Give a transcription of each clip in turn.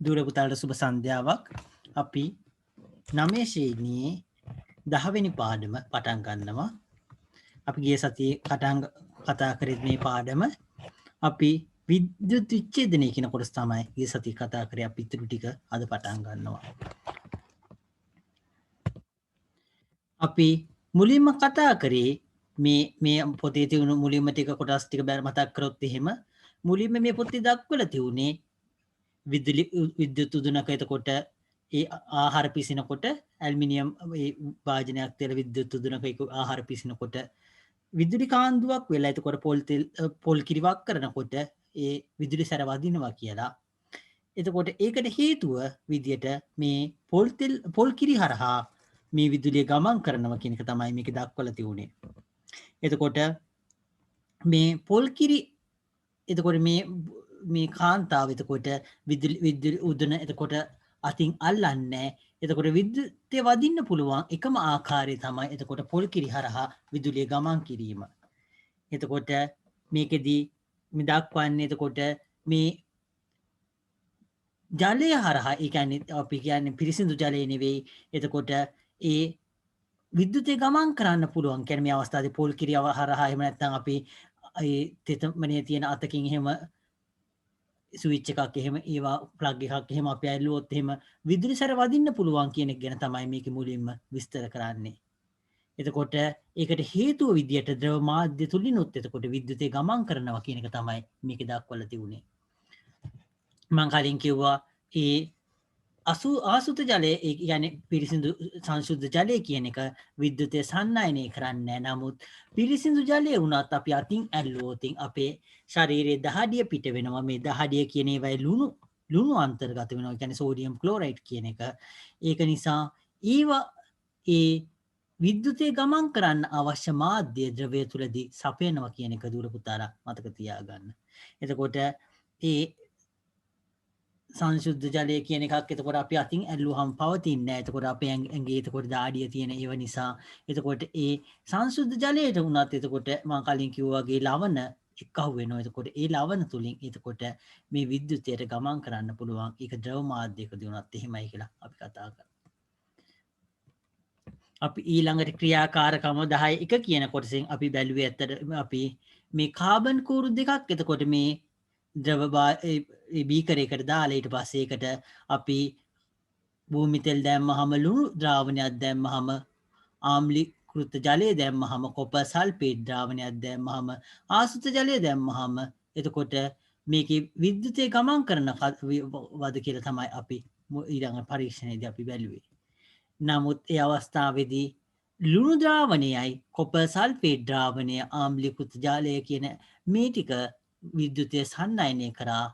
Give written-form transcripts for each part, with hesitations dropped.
දුර පුතාලට සුබ සන්ධ්‍යාවක්. අපි 9 ශ්‍රේණියේ 10 වෙනි පාඩම පටන් ගන්නවා. අපි ගිය සතියේ කතා කරේ මේ පාඩම අපි විද්‍යුත් විච්ඡේදනය කියන කොටස තමයි ගිය සතියේ කතා කරේ. අපි ඊටු ටික අද පටන් ගන්නවා. අපි මුලින්ම කතා කරේ මේ පොතේ තියුණු මුලින්ම ටික කොටස් ටික මතක් කරොත් එහෙම මුලින්ම මේ පොතේ දක්වලා තියුණේ විද්‍යුත් උදුනක එතකොට ඒ ආහාර පිසිනකොට ඇල්මිනියම් වාජනයක් තියලා විද්‍යුත් උදුනක ආහාර පිසිනකොට විදුලි කාන්දුවක් වෙලා එතකොට පොල් කිරිවක් කරනකොට ඒ විදුලි සැර වදිනවා කියලා. එතකොට ඒකට හේතුව විදියට මේ පොල් කිරි හරහා මේ විදුලිය ගමන් කරනවා කියන එක තමයි මේක දක්වලා තියුණේ. එතකොට මේ පොල් කිරි එතකොට මේ කාන්තාව එතකොට විදුලි උදුන එතකොට අතින් අල්ලන්නේ. එතකොට විද්‍යුතය වදින්න පුළුවන් එකම ආකාරය තමයි එතකොට පොල් කිරි හරහා විදුලිය ගමන් කිරීම. එතකොට මේකෙදී මේ දක්වන්නේ එතකොට මේ ජලය හරහා ඒ කියන්නේ අපි කියන්නේ පිරිසිදු ජලය නෙවෙයි. එතකොට ඒ විද්‍යුතය ගමන් කරන්න පුළුවන්. කියන්නේ මේ අවස්ථාවේ පොල් කිරි හරහා එහෙම නැත්නම් අපි ඒ තෙතමනේ තියෙන අතකින් එහෙම ස්විච් එකක් එහෙම ඒවා ප්ලග් එකක් එහෙම අපි ඇල්ලුවොත් එහෙම විදුලි සැර වදින්න පුළුවන් කියන එක ගැන තමයි මේක මුලින්ම විස්තර කරන්නේ. එතකොට ඒකට හේතුව විදියට ද්‍රව මාධ්‍ය තුලිනුත් එතකොට විද්‍යුතය ගමන් කරනවා කියන එක තමයි මේක දක්වලා තිබුණේ. මම කලින් කිව්වා ඒ ආසුත ජලය ඒ කියන්නේ පිරිසිදු සංශුද්ධ ජලය කියන එක විද්‍යුතය සන්නායනය කරන්නේ නැහැ. නමුත් පිරිසිදු ජලය වුණත් අපි අතින් ඇල්ලුවොත් අපේ ශරීරයේ දහඩිය පිට වෙනවා. මේ දහඩිය කියන ඒවායි ලුණු අන්තර්ගත වෙනවා. කියන්නේ සෝඩියම් ක්ලෝරයිඩ් කියන එක. ඒක නිසා ඒවා ඒ විද්‍යුතය ගමන් කරන්න අවශ්‍ය මාධ්‍ය ද්‍රවය තුලදී සපයනවා කියන එක දුර පුතාලා මතක තියාගන්න. එතකොට ඒ සංශුද්ධ ජලය කියන එකක් එතකොට අපි අතින් ඇල්ලුවහම පවතින්නේ නැහැ. එතකොට අපේ ඇඟේ එතකොට දාඩිය තියෙන ඒව නිසා එතකොට ඒ සංශුද්ධ ජලයට වුණත් එතකොට මම කලින් කිව්වා වගේ ලවණ එක්කහුව වෙනවා. එතකොට ඒ ලවණ තුලින් එතකොට මේ විද්‍යුතයට ගමන් කරන්න පුළුවන්. ඒක ද්‍රව මාධ්‍යයකදී වුණත් එහෙමයි කියලා අපි කතා කරා. අපි ඊළඟට ක්‍රියාකාරකම 10 කියන කොටසෙන් අපි බැලුවේ ඇත්තට අපි මේ කාබන් කූරු දෙකක් එතකොට මේ ද්‍රව බීකරයකට දාලා ඊට පස්සේ ඒකට අපි භූමි තෙල් දැම්මහම ලුණු ද්‍රාවණයක් දැම්මහම ආම්ලීකృత ජලය දැම්මහම කොපර් සල්ෆේට් ද්‍රාවණයක් දැම්මහම ආසුත ජලය දැම්මහම එතකොට මේකේ විද්‍යුතය ගමන් කරන වද කියලා තමයි අපි ඊළඟ පරීක්ෂණයේදී අපි බැලුවේ. නමුත් ඒ අවස්ථාවේදී ලුණු ද්‍රාවණයයි කොපර් සල්ෆේට් ද්‍රාවණය ආම්ලීකృత ජලය කියන මේ ටික විද්‍යුතය සන්නායනය කරා.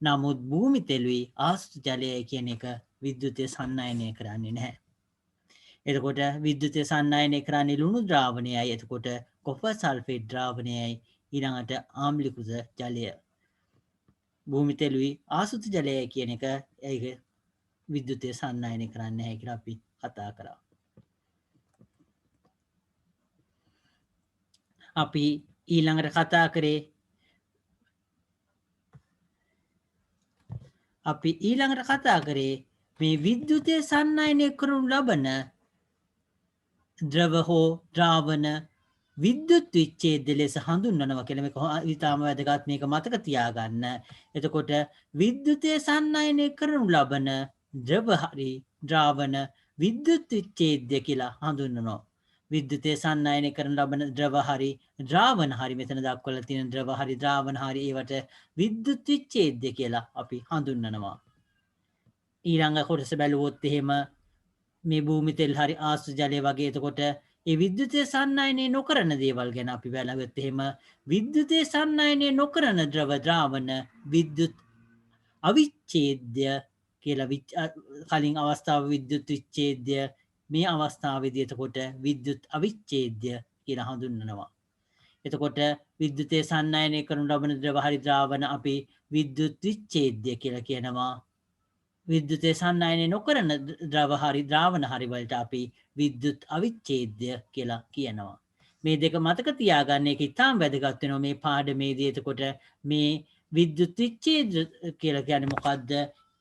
නමුත් භූමි තෙලුයි ආසුත ජලය කියන එක විද්‍යුතය සන්නායනය කරන්නේ නැහැ. එතකොට විද්‍යුතය සන්නායනය කරන්නේ ලුණු ද්‍රාවණයයි එතකොට කොපර් සල්ෆේට් ද්‍රාවණයයි ඊළඟට ආම්ලීකృత ජලය. භූමි තෙලුයි ආසුත ජලය කියන එක ඒක විද්‍යුතය සන්නායනය කරන්නේ නැහැ කියලා අපි කතා කරා. අපි ඊළඟට කතා කරේ මේ විද්‍යුතය සන්නායනය කරනු ලබන ද්‍රව හෝ ද්‍රාවණ විද්‍යුත් විච්ඡේදය ලෙස හඳුන්වනවා කියලා. මේක ඉතාම වැදගත්. මේක මතක තියාගන්න. එතකොට විද්‍යුතය සන්නායනය කරනු ලබන ද්‍රව හරි ද්‍රාවණ විද්‍යුත් විච්ඡේදය කියලා හඳුන්වනවා. විද්‍යුතය සන්නායනය කරන ලබන ද්‍රව හරි ද්‍රාවණ හරි මෙතන දක්වලා තියෙන ද්‍රව හරි ද්‍රාවණ හරි ඒවට විද්‍යුත් විච්ඡේදය කියලා අපි හඳුන්වනවා. ඊළඟ කොටස බැලුවොත් එහෙම මේ භූමි තෙල් හරි ආසුත ජලය වගේ එතකොට ඒ විද්‍යුතය සන්නායනය නොකරන දේවල් ගැන අපි බැලුවොත් එහෙම විද්‍යුතය සන්නායනය නොකරන ද්‍රව ද්‍රාවණ විද්‍යුත් අවිච්ඡේද්‍ය කියලා කලින් අවස්ථාව විද්‍යුත් විච්ඡේද්‍ය මේ අවස්ථාවේදී එතකොට විද්‍යුත් අවිච්ඡේද්‍ය කියලා හඳුන්වනවා. එතකොට විද්‍යුතය සන්නායනය කරනු ලබන ද්‍රව හරි ද්‍රාවණ අපි විද්‍යුත් විච්ඡේද්‍ය කියලා කියනවා. විද්‍යුතය සන්නායනය නොකරන ද්‍රව හරි ද්‍රාවණ හරි වලට අපි විද්‍යුත් අවිච්ඡේද්‍ය කියලා කියනවා. මේ දෙක මතක තියාගන්න එක ඉතාම වැදගත් වෙනවා මේ පාඩමේදී. එතකොට මේ විද්‍යුත් විච්ඡේද කියලා කියන්නේ මොකද්ද?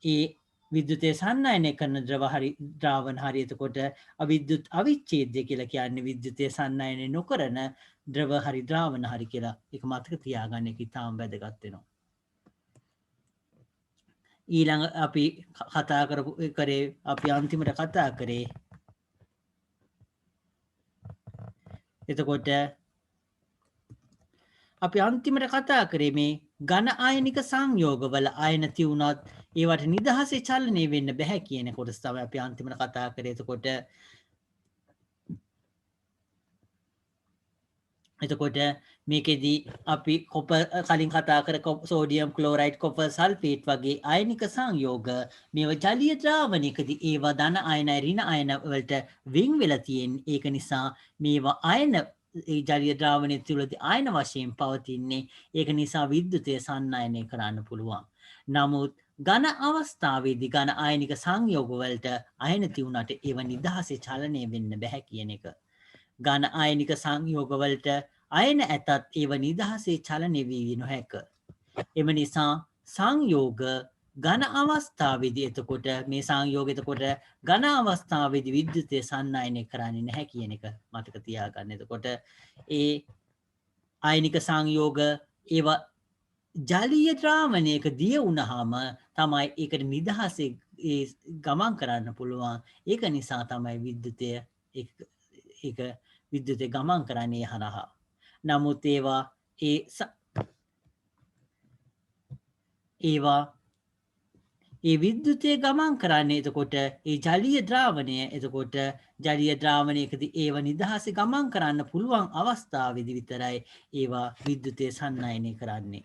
ඒ විද්‍යුතය සන්නයනය කරන ද්‍රාවණ හරි එතකොට අවිද්‍යුත් අවිච්ඡේදය කියලා කියන්නේ විද්‍යුතය සන්නයනය නොකරන ද්‍රව හරි ද්‍රාවණ හරි කියලා එක මතක තියාගන්න එක ඉතාම වැදගත් වෙනවා. ඊළඟ අපි කතා කරපු කරේ අපි අන්තිමට කතා කරේ එතකොට අපි අන්තිමට කතා කරේ මේ ඝන ආයනික සංයෝගවල ආයන තියුණත් ඒවට නිදහසේ චලනය වෙන්න බැහැ කියන කොටස තමයි අපි අන්තිමට කතා කරේ. එතකොට මේකෙදී අපි කලින් කතා කර සෝඩියම් ක්ලෝරයිඩ් කොපර් සල්ෆේට් වගේ ආයනික සංයෝග මේව ජලීය ද්‍රාවණයකදී ඒවා ධන ආයන ඍණ ආයන වලට වෙන් වෙලා තියෙන. ඒක නිසා මේවා ආයන ජලීය ද්‍රාවණය තුළදී ආයන වශයෙන් පවතින්නේ. ඒක නිසා විද්‍යුතය සන්නයනය කරන්න පුළුවන්. නමුත් ඝන අවස්ථාවේදී ඝන ආයනික සංයෝග වලට ආයන තියුණාට ඒව නිදහසේ චලනය වෙන්න බැහැ කියන එක. ඝන ආයනික සංයෝග වලට අයන ඇතත් ඒව නිදහසේ චලනය වී නොහැක. එම නිසා සංයෝග ඝන අවස්ථාවේදී එතකොට මේ සංයෝග එතකොට ඝන අවස්ථාවේදී විද්‍යුතය සන්නයනය කරන්නේ නැහැ කියන එක මතක තියාගන්න. එතකොට ඒ ආයනික සංයෝග ඒවා ජලීය ද්‍රාවණයක දිය වුණාම තමයි ඒකට නිදහසේ ගමන් කරන්න පුළුවන්. ඒක නිසා තමයි විද්‍යුතය ඒක විද්‍යුතය ගමන් කරන්නේ හරහා. නමුත් ඒවා ඒ විද්‍යුතය ගමන් කරන්නේ එතකොට ඒ ජලීය ද්‍රාවණය එතකොට ජලීය ද්‍රාවණයකදී ඒව නිදහසේ ගමන් කරන්න පුළුවන් අවස්ථාවේදී විතරයි ඒවා විද්‍යුතය සන්නයනය කරන්නේ.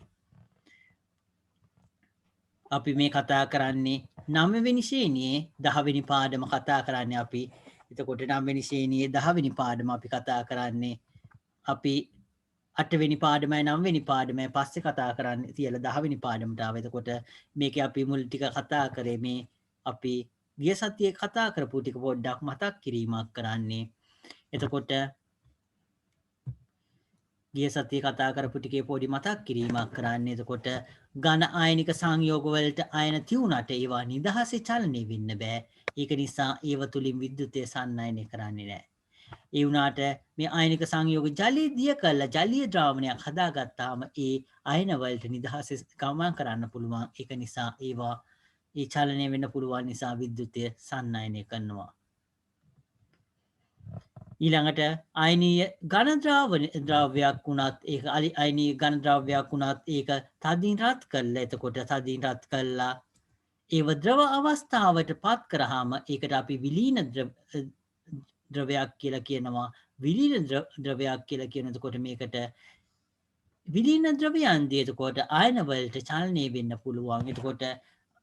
අපි මේ කතා කරන්නේ 9 වෙනි ශ්‍රේණියේ 10 වෙනි පාඩම කතා කරන්නේ අපි. එතකොට 9 වෙනි ශ්‍රේණියේ 10 වෙනි පාඩම අපි කතා කරන්නේ. අපි 8 වෙනි පාඩමයි 9 වෙනි පාඩමයි පස්සේ කතා කරන්න තියලා 10 වෙනි පාඩමට ආව. එතකොට මේකේ අපි මුල් ටික කතා කරේ මේ අපි ගිය සතියේ කතා කරපු ටික පොඩ්ඩක් මතක් කිරීමක් කරන්නේ. එතකොට ගිය සතියේ කතා කරපු ටිකේ පොඩි මතක් කිරීමක් කරන්නේ. එතකොට ඝන ආයනික සංයෝග වලට ආයන තියුණාට ඒවා නිදහසේ චලනය වෙන්න බෑ. ඒක නිසා ඒව තුලින් විද්‍යුතය සන්නයනය කරන්නේ නැහැ. ඒ වුණාට මේ ආයනික සංයෝග ජලීය දිය කළා ජලීය ද්‍රාවණයක් හදාගත්තාම ඒ අයන වලට නිදහසේ ගමන් කරන්න පුළුවන්. ඒක නිසා ඒවා ඒ චලනය වෙන්න පුළුවන් නිසා විද්‍යුතය සන්නයනය කරනවා. ඊළඟට අයනීය ඝන ද්‍රව්‍යයක් වුණත් ඒක අයනීය ඝන ද්‍රව්‍යයක් වුණත් ඒක තදින් රත් කළා. එතකොට තදින් රත් කළා ඒව ද්‍රව අවස්ථාවට පත් කරාම ඒකට අපි විලීන ද්‍රවයක් කියලා කියනවා. විලීන ද්‍රවයක් කියලා කියනකොට මේකට විලීන ද්‍රවයන්දී එතකොට ආයන වලට චලනය වෙන්න පුළුවන්. එතකොට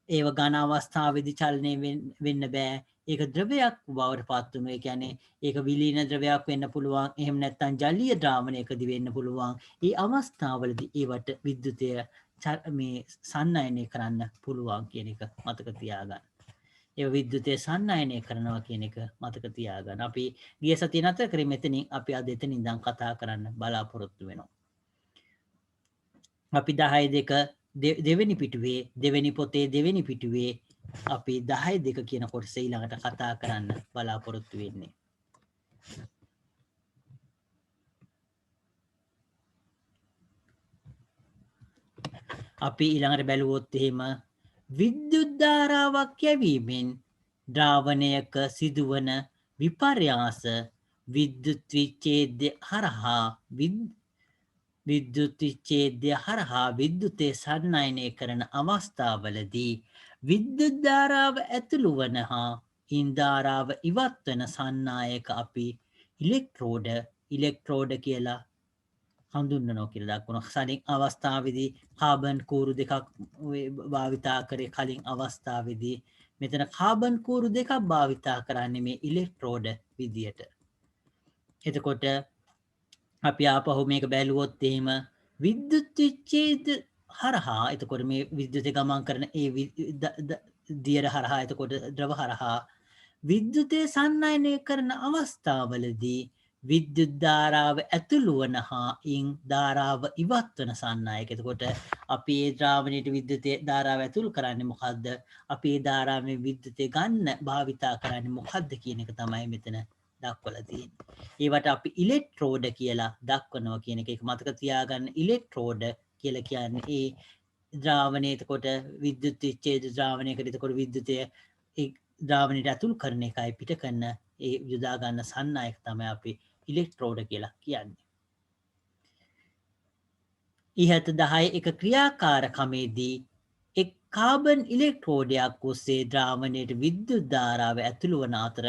ඒව ඝන අවස්ථාවේදී චලනය වෙන්න බෑ. ඒක ද්‍රවයක් බවට පත් වෙනවා. ඒ කියන්නේ ඒක විලීන ද්‍රවයක් වෙන්න පුළුවන්. එහෙම නැත්නම් ජලීය ද්‍රාවණයකදී වෙන්න පුළුවන්. ඒ අවස්ථාවලදී ඒවට විද්‍යුතය මේ සන්නයනය කරන්න පුළුවන් කියන එක මතක තියාගන්න. ඒ විද්‍යුතය සන්නයනය කරනවා කියන එක මතක තියාගන්න. අපි ගිය සතියේ නැතර කරේ මෙතනින් අපි අද එතන ඉඳන් කතා කරන්න බලාපොරොත්තු වෙනවා. අපි 10.2 දෙවෙනි පිටුවේ දෙවෙනි පොතේ දෙවෙනි පිටුවේ අපි 10.2 කියන කොටස ඊළඟට කතා කරන්න බලාපොරොත්තු වෙන්නේ. අපි ඊළඟට බැලුවොත් එහෙම විද්‍යුත් ධාරාවක් යැවීමෙන් ද්‍රාවණයක සිදුවන විපර්යාස විද්‍යුත් විච්ඡේදය හරහා විද්‍යුත් විච්ඡේදය හරහා විද්‍යුතය සන්නයනය කරන අවස්ථාවලදී විද්‍යුත් ධාරාව ඇතුළු වන හා ඉන් ධාරාව ඉවත් වන සන්නායක අපි ඉලෙක්ට්‍රෝඩ කියලා හඳුන්වනවා කියලා දක්වනවා. කලින් අවස්ථාවේදී කාබන් කූරු දෙකක් භාවිතා කරේ. කලින් අවස්ථාවේදී මෙතන කාබන් කූරු දෙකක් භාවිතා කරන්නේ මේ ඉලෙක්ට්‍රෝඩ විදියට. එතකොට අපි ආපහු මේක බැලුවොත් එහෙම විද්‍යුත් විච්ඡේද හරහා එතකොට මේ විද්‍යුත ගමන් කරන ඒ දියර හරහා එතකොට ද්‍රව හරහා විද්‍යුතය සන්නයනය කරන අවස්ථාවලදී විද්‍යුත් ධාරාව ඇතුළු වන හා ඉන් ධාරාව ඉවත් වන සන්නායක. එතකොට අපි ඒ ද්‍රාවණයට විද්‍යුතේ ධාරාව ඇතුළු කරන්නේ මොකද්ද? අපි ඒ ධාරාවෙන් විද්‍යුතේ ගන්න භාවිතා කරන්නේ මොකද්ද කියන එක තමයි මෙතන දක්වලා තියෙන්නේ. ඒවට අපි ඉලෙක්ට්‍රෝඩ කියලා දක්වනවා කියන එක. ඒක මතක තියාගන්න. ඉලෙක්ට්‍රෝඩ කියලා කියන්නේ ඒ ද්‍රාවණය එතකොට විද්‍යුත් විච්ඡේද ද්‍රාවණයකට එතකොට විද්‍යුතය ඒ ද්‍රාවණයට ඇතුළු කරන එකයි පිට කරන ඒ යොදා ගන්න සන්නායක තමයි අපි ඉලෙක්ට්‍රෝඩ කියලා කියන්නේ. ඉහත 10 එක ක්‍රියාකාරකමේදී එක් කාබන් ඉලෙක්ට්‍රෝඩයක් ඔස්සේ ද්‍රාවණයට විද්‍යුත් ධාරාව ඇතුළු වන අතර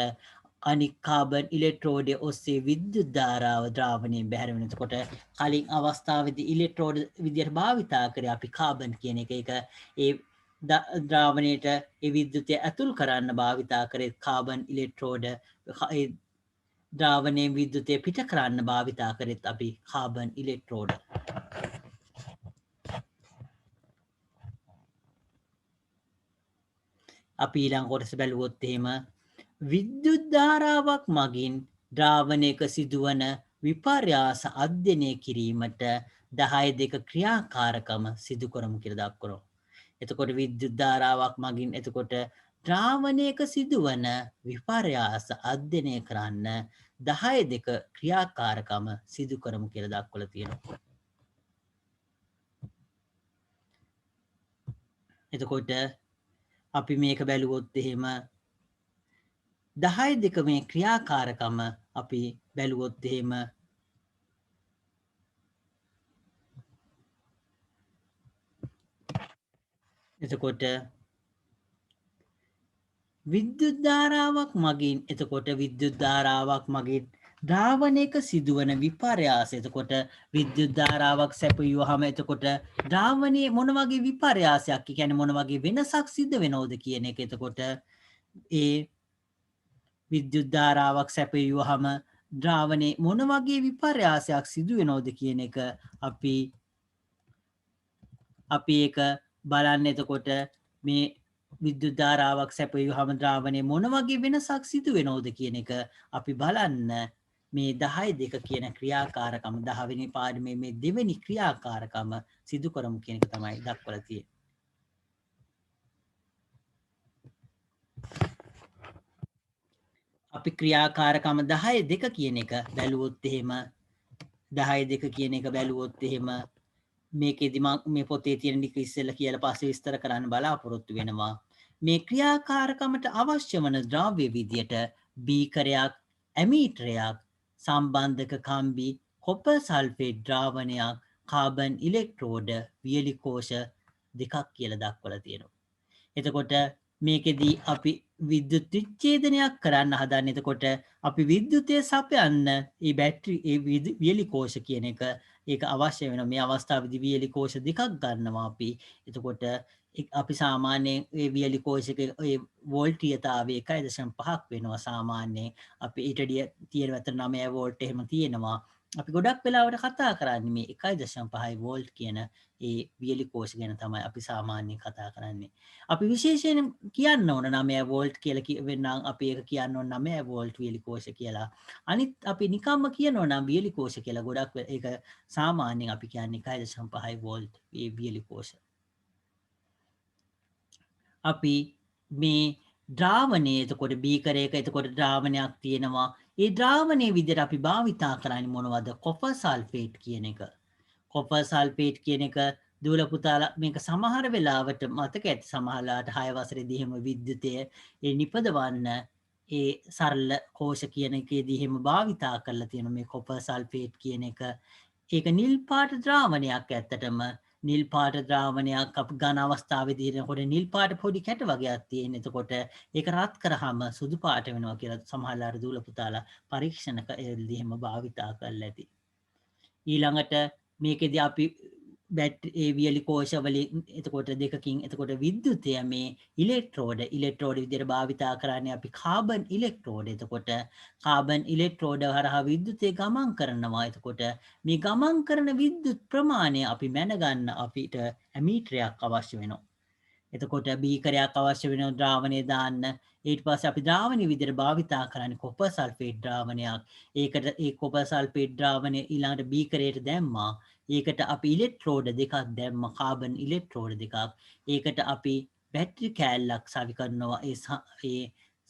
අනික් කාබන් ඉලෙක්ට්‍රෝඩය ඔස්සේ විද්‍යුත් ධාරාව ද්‍රාවණයෙන් බැහැර වෙන. එතකොට කලින් අවස්ථාවේදී ඉලෙක්ට්‍රෝඩ විදියට භාවිතා කරේ අපි කාබන් කියන එක. ඒක ඒ ද්‍රාවණයට ඒ විද්‍යුතය ඇතුල් කරන්න භාවිතා කරේ කාබන් ඉලෙක්ට්‍රෝඩ ඒ ද්‍රාවණයෙන් විද්‍යුතය පිට කරන්න භාවිතා කරෙත් අපි කාබන් ඉලෙක්ට්‍රෝඩ. අපි ඊළඟ කොටස බැලුවොත් එහෙම විද්‍යුත් ධාරාවක් මගින් ද්‍රාවණයක සිදුවන විපර්යාස අධ්‍යයනය කිරීමට 10 ක්‍රියාකාරකම සිදු කරමු කියලා දක්වනවා. එතකොට විද්‍යුත් ධාරාවක් මගින් එතකොට ද්‍රාවණයක සිදුවන විපර්යාස අධ්‍යයනය කරන්න 10 ක්‍රියාකාරකම සිදු කරමු කියලා දක්වලා තියෙනවා. එතකොට අපි මේක බැලුවොත් එහෙම 10 මේ ක්‍රියාකාරකම අපි බැලුවොත් එහෙම එතකොට විද්‍යුත් ධාරාවක් මගින් එතකොට විද්‍යුත් ධාරාවක් මගින් ද්‍රාවණයක සිදුවන විපර්යාසය. එතකොට විද්‍යුත් ධාරාවක් සැපයුවාම එතකොට ද්‍රාවණයේ මොන වගේ විපර්යාසයක් කියන්නේ මොන වගේ වෙනසක් සිද්ධ වෙනවද කියන එක. එතකොට ඒ විද්‍යුත් ධාරාවක් සැපයුවාම ද්‍රාවණයේ මොන වගේ විපර්යාසයක් සිදු වෙනවද කියන එක අපි ඒක බලන්න. එතකොට මේ විද්‍යුත් ධාරාවක් සැපයුවාම ද්‍රාවණයේ මොන වගේ වෙනසක් සිදු වෙනවද කියන එක අපි බලන්න මේ 10 කියන ක්‍රියාකාරකම 10 වෙනි පාඩමේ මේ දෙවෙනි ක්‍රියාකාරකම සිදු කරමු කියන එක තමයි දක්වලා තියෙන්නේ. අපි ක්‍රියාකාරකම 10 කියන එක බැලුවොත් එහෙම 10 කියන එක බැලුවොත් එහෙම මේකෙදි මම මේ පොතේ තියෙන ටික ඉස්සෙල්ලා කියලා පස්සේ විස්තර කරන්න බලාපොරොත්තු වෙනවා. මේ ක්‍රියාකාරකමට අවශ්‍ය වන ද්‍රව්‍ය විදියට බීකරයක්, ඇමීටරයක්, සම්බන්ධක කම්බි, කොපර් සල්ෆේට් ද්‍රාවණයක්, කාබන් ඉලෙක්ට්‍රෝඩ, වියලි කෝෂ දෙකක් කියලා දක්වලා තියෙනවා. එතකොට මේකෙදී අපි විද්‍යුත් විච්ඡේදනයක් කරන්න හදන්නේ. එතකොට අපි විද්‍යුතය සපයන්න ඒ බැටරි ඒ වියලි කෝෂ කියන එක ඒක අවශ්‍ය වෙනවා. මේ අවස්ථාවේදී වියලි කෝෂ දෙකක් ගන්නවා අපි. එතකොට අපි සාමාන්‍යයෙන් ඒ වියලි කෝෂයක ඒ වෝල්ටීයතාවය 1.5ක් වෙනවා සාමාන්‍යයෙන්. අපි ඊටදී තියෙන අතර 9 වෝල්ට් එහෙම තියෙනවා. අපි ගොඩක් වෙලාවට කතා කරන්නේ මේ 1.5 වෝල්ට් කියන ඒ වියලි කෝෂ ගැන තමයි අපි සාමාන්‍යයෙන් කතා කරන්නේ. අපි විශේෂයෙන් කියන්න ඕන 9 වෝල්ට් කියලා කියවෙන්නම් අපි ඒක කියන්න ඕන 9 වෝල්ට් වියලි කෝෂ කියලා. අනිත් අපි නිකම්ම කියනවා නම් වියලි කෝෂ කියලා ගොඩක් ඒක සාමාන්‍යයෙන් අපි කියන්නේ 1.5 වෝල්ට් ඒ වියලි කෝෂ. අපි මේ ද්‍රාවණයේ එතකොට බීකරයක එතකොට ද්‍රාවණයක් තියෙනවා. ඒ ද්‍රාවණයේ විදිහට අපි භාවිතා කරන්නේ මොනවද? කොපර් සල්ෆේට් කියන එක. කොපර් සල්ෆේට් කියන එක දුවල පුතාලා මේක සමහර වෙලාවට මතක ඇති සමහරලාට 6 වසරේදී එහෙම විද්‍යුතය ඒ නිපදවන්න ඒ සරල කෝෂ කියන එකේදී එහෙම භාවිතා කරලා තියෙන මේ කොපර් සල්ෆේට් කියන එක. ඒක නිල් පාට ද්‍රාවණයක් ඇත්තටම නිල් පාට ද්‍රාවණයක් අප ඝන අවස්ථාවේදී එනකොට නිල් පාට පොඩි කැට වගේක් තියෙන. එතකොට ඒක රත් කරාම සුදු පාට වෙනවා කියලා සමහරලාට දූල පුතාලා පරීක්ෂණ කරද්දී එහෙම භාවිතා කරලා ඇති. ඊළඟට මේකෙදී අපි ඒ වියලි කෝෂ වලින් එතකොට දෙකකින් එතකොට විද්‍යුතය මේ ඉලෙක්ට්‍රෝඩ විදිහට භාවිතා කරන්නේ අපි කාබන් ඉලෙක්ට්‍රෝඩ. එතකොට කාබන් ඉලෙක්ට්‍රෝඩ හරහා විද්‍යුතය ගමන් කරනවා. එතකොට මේ ගමන් කරන විද්‍යුත් ප්‍රමාණය අපි මැනගන්න අපිට ඇමීටරයක් අවශ්‍ය වෙනවා. එතකොට බීකරයක් අවශ්‍ය වෙන ද්‍රාවණය දාන්න ඊට පස්සේ අපි ද්‍රාවණය විදිහට භාවිතා කරන්නේ කොපර් සල්ෆේට් ද්‍රාවණයක්. ඒකට ඒ කොපර් සල්ෆේට් ද්‍රාවණය ඊළඟට බීකරයට දැම්මා. ඒකට අපි ඉලෙක්ට්‍රෝඩ දෙකක් දැම්මා කාබන් ඉලෙක්ට්‍රෝඩ දෙකක්. ඒකට අපි බැටරි කෑල්ලක් සවි කරනවා ඒ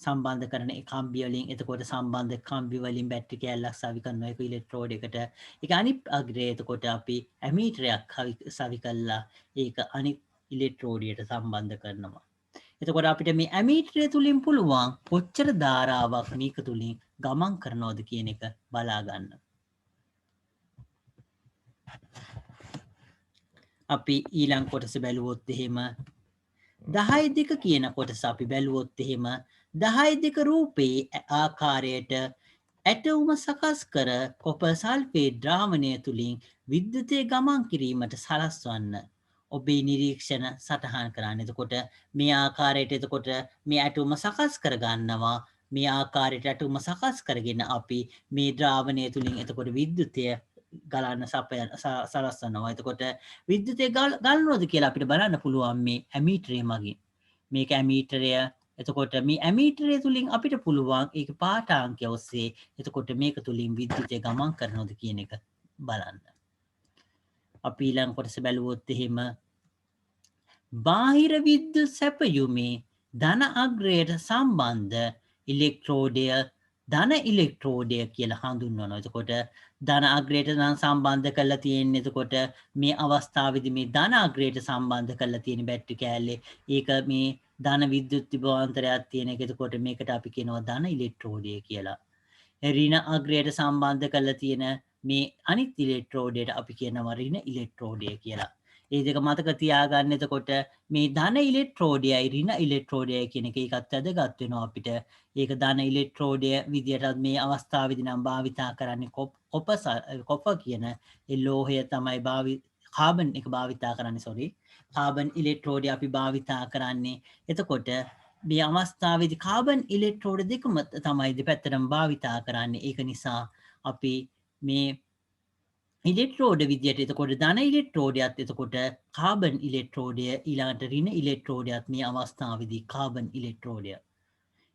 සම්බන්ධ කරන කම්බිය වලින් එතකොට සම්බන්ධ කම්බි වලින් බැටරි කෑල්ලක් සවි කරනවා ඒක ඉලෙක්ට්‍රෝඩ එකට. ඒක අනිත් අග්‍රේ එතකොට අපි ඇමීටරයක් සවි කළා ඒක අනිත් ඉලෙක්ට්‍රෝඩයට සම්බන්ධ කරනවා. එතකොට අපිට මේ ඇමීටරය තුළින් පුළුවන් කොච්චර ධාරාවක් මේක තුළින් ගමන් කරනවද කියන එක බලාගන්න. අපි ඊළඟ කොටස බැලුවොත් එහෙම 10 කියන කොටස අපි බැලුවොත් එහෙම 10 රූපේ ආකාරයට ඇටවුම සකස් කර කොපර් සල්ෆේට් ද්‍රාවණය තුළින් විද්‍යුතය ගමන් කිරීමට සලස්වන්න. ඔබේ නිරීක්ෂණ සටහන් කරන්න. එතකොට මේ ආකාරයට එතකොට මේ ඇටවුම සකස් කරගන්නවා. මේ ආකාරයට ඇටවුම සකස් කරගෙන අපි මේ ද්‍රාවණය තුළින් එතකොට විද්‍යුතය ගලන්න සලස්වනවා. එතකොට විද්‍යුතය ගලනවද කියලා අපිට බලන්න පුළුවන් මේ ඇමීටරය මගින්. මේක ඇමීටරය එතකොට මේ ඇමීටරය තුළින් අපිට පුළුවන් ඒක පාඨාංකය ඔස්සේ එතකොට මේක තුළින් විද්‍යුතය ගමන් කරනවද කියන එක බලන්න. අපි ඊළඟ කොටස බැලුවොත් එහෙම බාහිර විද්‍යුත් සැපයුමේ ධන අග්‍රයට සම්බන්ධ ඉලෙක්ට්‍රෝඩය ධන ඉලෙක්ට්‍රෝඩය කියලා හඳුන්වනවා. එතකොට ධන අග්‍රයට නම් සම්බන්ධ කරලා තියෙන්නේ එතකොට මේ අවස්ථාවේදී මේ ධන අග්‍රයට සම්බන්ධ කරලා තියෙන බැටරි කෑල්ලේ ඒක මේ ධන විද්‍යුත් විභවාන්තරයක් තියෙන එක. එතකොට මේකට අපි කියනවා ධන ඉලෙක්ට්‍රෝඩය කියලා. ඍණ අග්‍රයට සම්බන්ධ කරලා තියෙන මේ අනිත් ඉලෙක්ට්‍රෝඩයට අපි කියනවා ඍණ ඉලෙක්ට්‍රෝඩය කියලා. ඒ දෙක මතක තියාගන්න. එතකොට මේ ධන ඉලෙක්ට්‍රෝඩයයි ඍණ ඉලෙක්ට්‍රෝඩයයි කියන එක ඒකත් වැදගත් වෙනවා අපිට. ඒක ධන ඉලෙක්ට්‍රෝඩය විදියට මේ අවස්ථාවේදී නම් භාවිතා කරන්නේ කොපර් කියන ඒ ලෝහය තමයි කාබන් එක භාවිතා කරන්නේ කාබන් ඉලෙක්ට්‍රෝඩය අපි භාවිතා කරන්නේ. එතකොට මේ අවස්ථාවේදී කාබන් ඉලෙක්ට්‍රෝඩ දෙකම තමයි දෙපැත්තටම භාවිතා කරන්නේ. ඒක නිසා අපි මේ ඉලෙක්ට්‍රෝඩ විදියට එතකොට ධන ඉලෙක්ට්‍රෝඩයත් එතකොට කාබන් ඉලෙක්ට්‍රෝඩය ඊළඟට ඍණ ඉලෙක්ට්‍රෝඩයත් මේ අවස්ථාවේදී කාබන් ඉලෙක්ට්‍රෝඩය.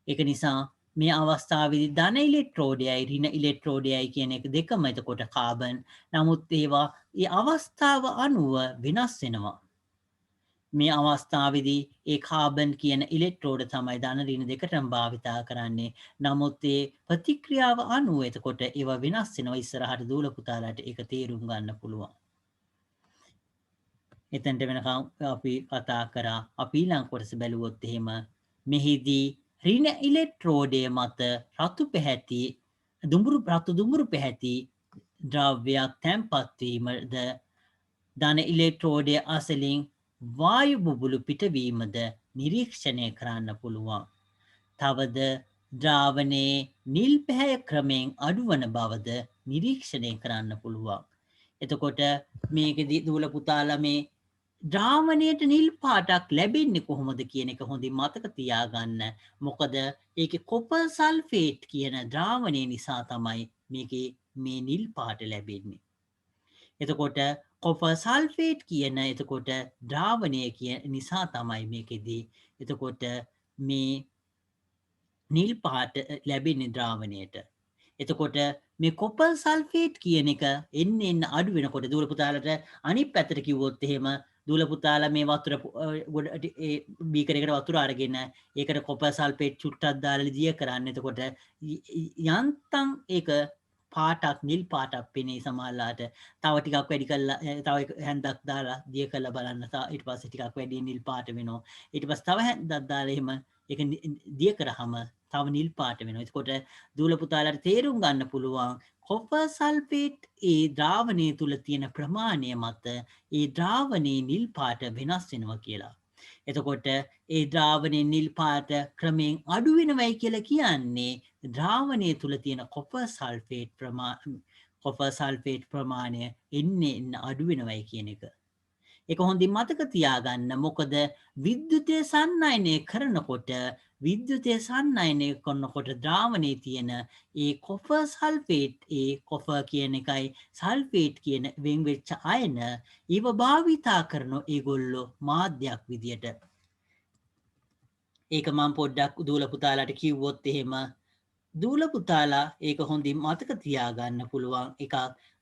ඒක නිසා මේ අවස්ථාවේදී ධන ඉලෙක්ට්‍රෝඩයයි ඍණ ඉලෙක්ට්‍රෝඩයයි කියන එක දෙකම එතකොට කාබන්. නමුත් ඒවා ඒ අවස්ථාව අනුව වෙනස් වෙනවා. මේ අවස්ථාවේදී ඒ කාබන් කියන ඉලෙක්ට්‍රෝඩ තමයි ධන ඍණ දෙකටම භාවිතා කරන්නේ. නමුත් ඒ ප්‍රතික්‍රියාව අනුව එතකොට ඒවා වෙනස් වෙනවා. ඉස්සරහට දූල පුතාලාට ඒක තේරුම් ගන්න පුළුවන්. එතනට වෙනකම් අපි කතා කරා. අපි ඊළඟ කොටස බැලුවොත් එහෙම මෙහිදී ඍණ ඉලෙක්ට්‍රෝඩය මත රතු දුඹුරු පැහැති ද්‍රව්‍යයක් තැන්පත් වීමද ධන ඉලෙක්ට්‍රෝඩය අසලින් වායු බුබුලු පිටවීමද නිරීක්ෂණය කරන්න පුළුවන්. තවද ද්‍රාවණයේ නිල් පැහැය ක්‍රමයෙන් අඩුවන බවද නිරීක්ෂණය කරන්න පුළුවන්. එතකොට මේකදී දූල පුතාලා මේ ද්‍රාවණයට නිල් පාටක් ලැබෙන්නේ කොහොමද කියන එක හොඳින් මතක තියාගන්න. මොකද ඒකේ කොපර් සල්ෆේට් කියන ද්‍රාවණය නිසා තමයි මේකේ මේ නිල් පාට ලැබෙන්නේ. එතකොට කොපර් සල්ෆේට් කියන එතකොට ද්‍රාවණය නිසා තමයි මේකෙදී එතකොට මේ නිල් පාට ලැබෙන්නේ ද්‍රාවණයට. එතකොට මේ කොපර් සල්ෆේට් කියන එක එන්න අඩු වෙනකොට දූල පුතාලට අනිත් පැත්තට කිව්වොත් එහෙම දූල පුතාලා මේ වතුර බීකරයකට වතුර අරගෙන ඒකට කොපර් සල්ෆේට් චුට්ටක් දාලා දිය කරන්න. එතකොට යන්තම් ඒක පාටක් නිල් පාටක් පෙනේ සමහරලාට. තව ටිකක් වැඩි කරලා තව හැන්දක් දාලා දිය කරලා බලන්න. ඊට පස්සේ ටිකක් වැඩි නිල් පාට වෙනවා. ඊට පස්සේ තව හැන්දක් දාලා එහෙම ඒක දිය කරාම තව නිල් පාට වෙනවා. එතකොට දූල පුතාලාට තේරුම් ගන්න පුළුවන් කොපර් සල්ෆේට් ඒ ද්‍රාවණය තුල තියෙන ප්‍රමාණය මත ඒ ද්‍රාවණයේ නිල් පාට වෙනස් වෙනවා කියලා. එතකොට ඒ ද්‍රාවණයේ නිල් පාට ක්‍රමයෙන් අඩු වෙනවයි කියලා කියන්නේ ද්‍රාවණය තුල තියෙන කොපර් සල්ෆේට් ප්‍රමාණය එන්න අඩු වෙනවයි කියන එක. ඒක හොඳින් මතක තියාගන්න. මොකද විද්‍යුතය සන්නයනය කරනකොට ද්‍රාවණයේ තියෙන ඒ කොපර් සල්ෆේට් ඒ කොපර් කියන එකයි සල්ෆේට් කියන වෙන් වෙච්ච අයන ඒව භාවිතා කරන ඒගොල්ලෝ මාධ්‍යයක් විදියට. ඒක මම පොඩ්ඩක් දූල පුතාලාට කිව්වොත් එහෙම දූල පුතාලා ඒක හොඳින් මතක තියාගන්න පුළුවන් එකක්.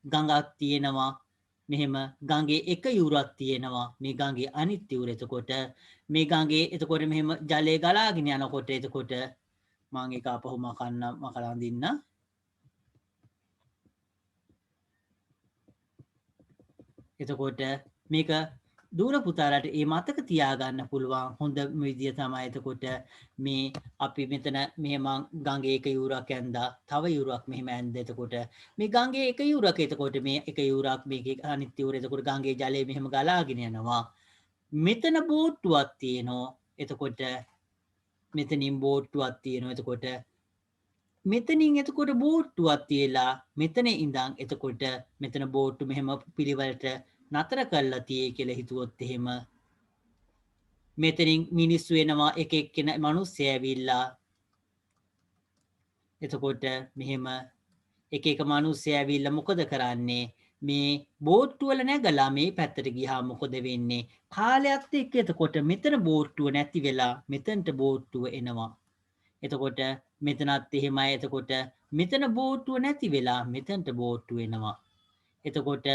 ගඟක් තියෙනවා. මෙහෙම ගඟේ එක යුරක් තියෙනවා. මේ ගඟේ අනිත් යුර. එතකොට මේ ගඟේ එතකොට මෙහෙම ජලය ගලාගෙන යනකොට එතකොට මම ඒක ආපහු මකලා අඳින්න. එතකොට මේක දූල පුතාලට ඒ මතක තියාගන්න පුළුවන් හොඳ විදිය තමයි එතකොට මේ අපි මෙතන මෙහෙම ගඟේ එක යුරක් ඇන්දා තව යුරක් මෙහෙම ඇන්ද එතකොට මේ ගඟේ එක යුරක් එතකොට මේ එක යුරක් මේකේ අනිත් යුර එතකොට ගඟේ ජලය මෙහෙම ගලාගෙන යනවා මෙතන බෝට්ටුවක් තියෙනවා එතකොට මෙතනින් බෝට්ටුවක් තියෙනවා එතකොට මෙතනින් එතකොට බෝට්ටුවක් තියලා මෙතන ඉඳන් එතකොට මෙතන බෝට්ටු මෙහෙම පිළිවෙලට නතර කරලා තියේ කියලා හිතුවොත් එහෙම මෙතනින් මිනිස්සු එනවා එක එක්කෙන මිනිස්සු ඇවිල්ලා එතකොට මෙහෙම එක එක මිනිස්සු ඇවිල්ලා මොකද කරන්නේ මේ බෝට්ටුව වල නැගලා මේ පැත්තට ගියාම මොකද වෙන්නේ කාලයත් එක්ක එතකොට මෙතන බෝට්ටුව නැති වෙලා මෙතනට බෝට්ටුව එනවා එතකොට මෙතනත් එහෙමයි එතකොට මෙතන බෝට්ටුව නැති වෙලා මෙතනට බෝට්ටුව එනවා එතකොට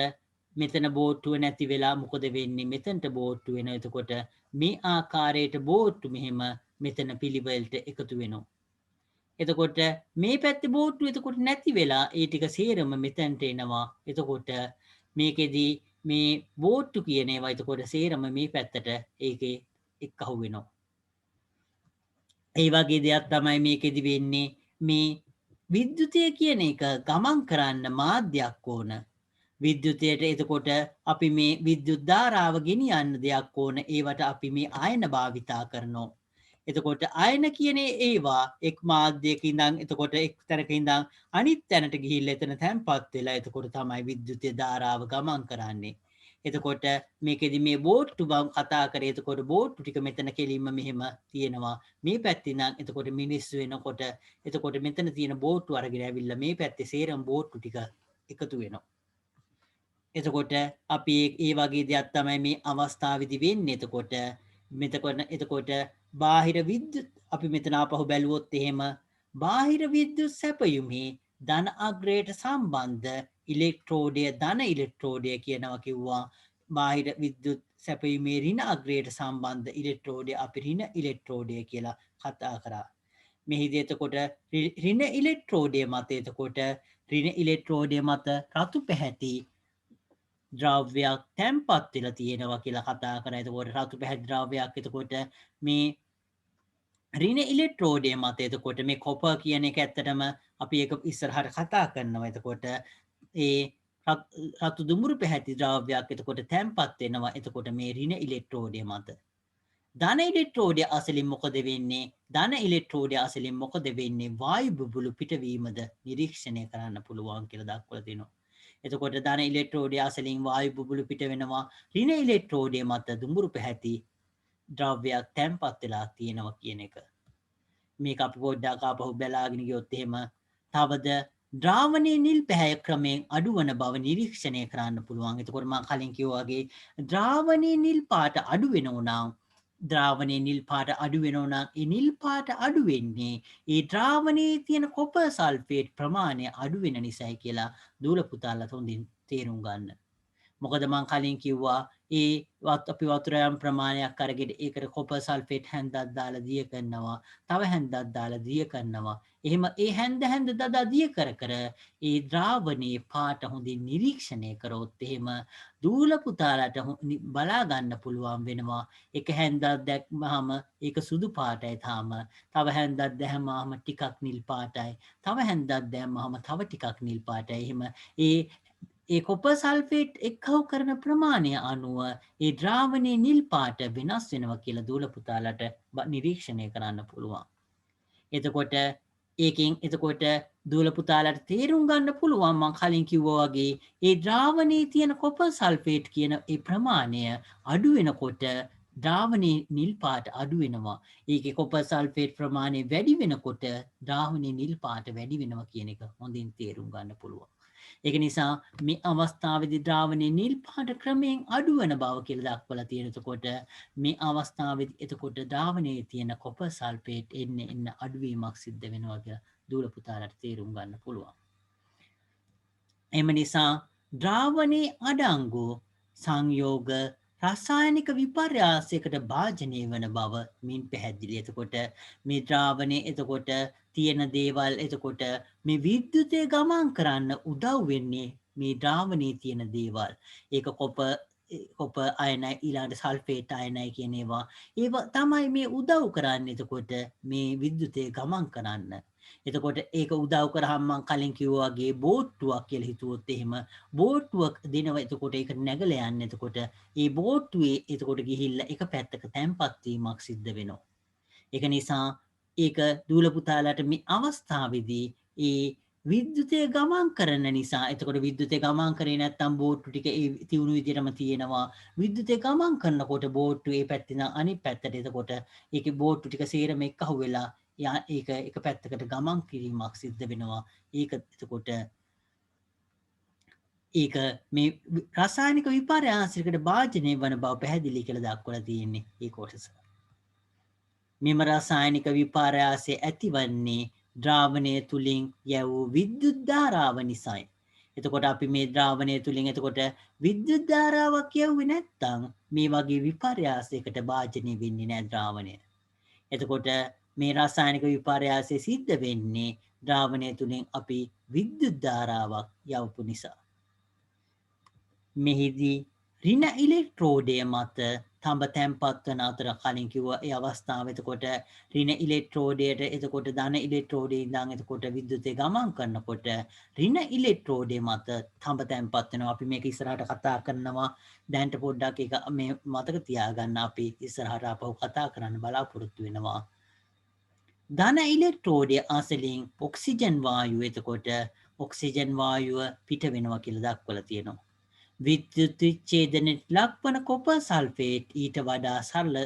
මෙතන බෝට්ටුව නැති වෙලා මොකද වෙන්නේ මෙතනට බෝට්ටු වෙන එතකොට මේ ආකාරයට බෝට්ටු මෙහෙම මෙතන පිළිවෙලට එකතු වෙනවා එතකොට මේ පැත්තේ බෝට්ටු එතකොට නැති වෙලා ඒ ටික සේරම මෙතනට එනවා එතකොට මේකෙදි මේ බෝට්ටු කියන ඒවා එතකොට සේරම මේ පැත්තට ඒකේ එක්කහුව වෙනවා ඒ වගේ දෙයක් තමයි මේකෙදි වෙන්නේ මේ විද්‍යුතය කියන එක ගමන් කරන්න මාධ්‍යයක් ඕන විද්‍යුතයට එතකොට අපි මේ විද්‍යුත් ධාරාව ගෙනියන්න දෙයක් ඕන ඒවට අපි මේ ආයන භාවිතා කරනවා එතකොට අයන කියන ඒවා එක් මාධ්‍යයක ඉඳන් එතකොට එක් තැනක ඉඳන් අනිත් තැනට ගිහිල්ලා එතන තැන්පත් වෙලා එතකොට තමයි විද්‍යුත් ධාරාව ගමන් කරන්නේ එතකොට මේකෙදි මේ බෝට්ටු බම් කතා කරේ එතකොට බෝට්ටු ටික මෙතන කෙලින්ම මෙහෙම තියෙනවා මේ පැත්තේ නම් එතකොට මිනිස්සු වෙනකොට එතකොට මෙතන තියෙන බෝට්ටු අරගෙන ඇවිල්ලා මේ පැත්තේ සේරම බෝට්ටු ටික එකතු වෙනවා එතකොට අපි ඒ වගේ දෙයක් තමයි මේ අවස්ථාවේදී වෙන්නේ එතකොට බාහිර විද්‍යුත් අපි මෙතන ආපහු බැලුවොත් එහෙම බාහිර විද්‍යුත් සැපයුමේ ධන අග්‍රයට සම්බන්ධ ඉලෙක්ට්‍රෝඩය ධන ඉලෙක්ට්‍රෝඩය කියනවා කිව්වා බාහිර විද්‍යුත් සැපයුමේ ඍණ අග්‍රයට සම්බන්ධ ඉලෙක්ට්‍රෝඩය අපි ඍණ ඉලෙක්ට්‍රෝඩය කියලා කතා කරා මෙහිදී එතකොට ඍණ ඉලෙක්ට්‍රෝඩය මත එතකොට ඍණ ඉලෙක්ට්‍රෝඩය මත රතු පැහැති ද්‍රව්‍යයක් තැන්පත් වෙලා තියෙනවා කියලා කතා කරා. එතකොට රතු පැහැති ද්‍රව්‍යයක් එතකොට මේ ඍණ ඉලෙක්ට්‍රෝඩය මත එතකොට මේ කොපර් කියන එක ඇත්තටම අපි ඒක ඉස්සරහට කතා කරනවා. එතකොට ඒ රතු දුඹුරු පැහැති ද්‍රව්‍යයක් එතකොට තැන්පත් වෙනවා. එතකොට මේ ඍණ ඉලෙක්ට්‍රෝඩය මත ධන ඉලෙක්ට්‍රෝඩය අසලින් මොකද වෙන්නේ? ධන ඉලෙක්ට්‍රෝඩය අසලින් මොකද වෙන්නේ? වායු බුබුලු පිටවීමද නිරීක්ෂණය කරන්න පුළුවන් කියලා දක්වලා තියෙනවා. එතකොට ධන ඉලෙක්ට්‍රෝඩය අසලින් වායු බුබුලු පිට වෙනවා ඍණ ඉලෙක්ට්‍රෝඩය මත දුඹුරු පැහැති ද්‍රව්‍යයක් තැන්පත් වෙලා තියෙනවා කියන එක. මේක අපි පොඩ්ඩක් ආපහු බලාගෙන ගියොත් එහෙම තවද ද්‍රාවණයේ නිල් පැහැය ක්‍රමයෙන් අඩුවන බව නිරීක්ෂණය කරන්න පුළුවන්. එතකොට මම කලින් කිව්වා වගේ ද්‍රාවණයේ නිල් පාට අඩු වෙනවා නම් ද්‍රාවණයේ නිල් පාට අඩු වෙනවා නම් ඒ නිල් පාට අඩු වෙන්නේ ඒ ද්‍රාවණයේ තියෙන කොපර් සල්ෆේට් ප්‍රමාණය අඩු වෙන නිසායි කියලා දූල පුතාලා හොඳින් තේරුම් ගන්න. මොකද මං කලින් කිව්වා ඒ අපි වතුර යම් ප්‍රමාණයක් අරගෙන ඒකට කොපර් සල්ෆේට් හැන්දක් දාලා දිය කරනවා. තව හැන්දක් දාලා දිය කරනවා. එහෙම ඒ හැන්ද දදා දිය කර කර ඒ ද්‍රාවණයේ පාට හොඳින් නිරීක්ෂණය කරොත් එහෙම දූල පුතාලාට බලා ගන්න පුළුවන් වෙනවා. එක හැන්දක් දැක්මහම ඒක සුදු පාටයි තාම. තව හැන්දක් දැම්මහම ටිකක් නිල් පාටයි. තව හැන්දක් දැම්මහම තව ටිකක් නිල් පාටයි. එහෙම ඒ කොපර් සල්ෆේට් එක්කහු කරන ප්‍රමාණය අනුව ඒ ද්‍රාවණයේ නිල් පාට වෙනස් වෙනවා කියලා දූල පුතාලට නිරීක්ෂණය කරන්න පුළුවන්. එතකොට ඒකෙන් එතකොට දූල පුතාලට තේරුම් ගන්න පුළුවන් මම කලින් කිව්වා වගේ ඒ ද්‍රාවණයේ තියෙන කොපර් සල්ෆේට් කියන ඒ ප්‍රමාණය අඩු වෙනකොට ද්‍රාවණයේ නිල් පාට අඩු වෙනවා. ඒකේ කොපර් සල්ෆේට් ප්‍රමාණය වැඩි වෙනකොට ද්‍රාවණයේ නිල් පාට වැඩි වෙනවා කියන එක හොඳින් තේරුම් ගන්න පුළුවන්. ඒක නිසා මේ අවස්ථාවේදී ද්‍රාවණයේ නිල් පාට ක්‍රමයෙන් අඩුවන බව කියලා දක්වලා තියෙන. එතකොට මේ අවස්ථාවේදී එතකොට ද්‍රාවණයේ තියෙන කොපර් සල්ෆේට් එන්න අඩුවීමක් සිද්ධ වෙනවා කියලා දූල පුතාලට තේරුම් ගන්න පුළුවන්. එම නිසා ද්‍රාවණයේ අඩංගු සංයෝග රසායනික විපර්යාසයකට භාජනය වන බව මින් පැහැදිලි. එතකොට මේ ද්‍රාවණය එතකොට තියෙන දේවල් එතකොට මේ විද්‍යුතය ගමන් කරන්න උදව් වෙන්නේ මේ ද්‍රාවණයේ තියෙන දේවල්. ඒක කොප අයනයි ඊළඟට සල්ෆේට් අයනයි කියන ඒවා. ඒවා තමයි මේ උදව් කරන්නේ එතකොට මේ විද්‍යුතය ගමන් කරන්න. එතකොට ඒක උදව් කරාම මම කලින් කිව්වා වගේ බෝට්ටුවක් කියලා හිතුවොත් එහෙම බෝට්ටුවක් දෙනවා. එතකොට ඒක නැගලා යන්නේ. එතකොට ඒ බෝට්ටුවේ එතකොට ගිහිල්ලා එක පැත්තක තැම්පත් වීමක් සිද්ධ වෙනවා. ඒක නිසා ඒක දූල පුතාලාට මේ අවස්ථාවේදී ඒ විද්‍යුතය ගමන් කරන නිසා එතකොට විද්‍යුතය ගමන් කරේ නැත්නම් බෝට්ටු ටික ඒ තියුණු විදිහටම තියෙනවා. විද්‍යුතය ගමන් කරනකොට බෝට්ටු ඒ පැත්තේ ඉඳන් අනිත් පැත්තට එතකොට ඒකේ බෝට්ටු ටික සේරම එක්කහුව වෙලා ඒක එක පැත්තකට ගමන් කිරීමක් සිද්ධ වෙනවා. ඒක එතකොට ඒක මේ රසායනික විපර්යාසයකට භාජනය වන බව පැහැදිලි කියලා දක්වලා තියෙන්නේ මේ කොටස. මෙම රසායනික විපර්යාසය ඇතිවන්නේ ද්‍රාවණය තුලින් යැවූ විද්‍යුත් ධාරාව නිසායි. එතකොට අපි මේ ද්‍රාවණය තුලින් එතකොට විද්‍යුත් ධාරාවක් යවුවේ නැත්නම් මේ වගේ විපර්යාසයකට භාජනය වෙන්නේ නැහැ ද්‍රාවණය. එතකොට මේ රසායනික විපර්යාසය සිද්ධ වෙන්නේ ද්‍රාවණය තුලින් අපි විද්‍යුත් ධාරාවක් යවපු නිසා. මෙහිදී ඍණ ඉලෙක්ට්‍රෝඩය මත තඹ තැන්පත් වන අතර කලින් කිව්වා ඒ අවස්ථාව එතකොට ඍණ ඉලෙක්ට්‍රෝඩයට එතකොට ධන ඉලෙක්ට්‍රෝඩේ ඉඳන් එතකොට විද්‍යුතය ගමන් කරනකොට ඍණ ඉලෙක්ට්‍රෝඩය මත තඹ තැන්පත් වෙනවා. අපි මේක ඉස්සරහට කතා කරනවා. දැන්ට පොඩ්ඩක් ඒක මේ මතක තියාගන්න අපි ඉස්සරහට අපව කතා කරන්න බලාපොරොත්තු වෙනවා. ධන ඉලෙක්ට්‍රෝඩය අසලින් ඔක්සිජන් වායුව එතකොට ඔක්සිජන් වායුව පිට වෙනවා කියලා දක්වලා තියෙනවා. විද්‍යුත් විච්ඡේදනයට ලක්වන කොපර් සල්ෆේට් ඊට වඩා සරල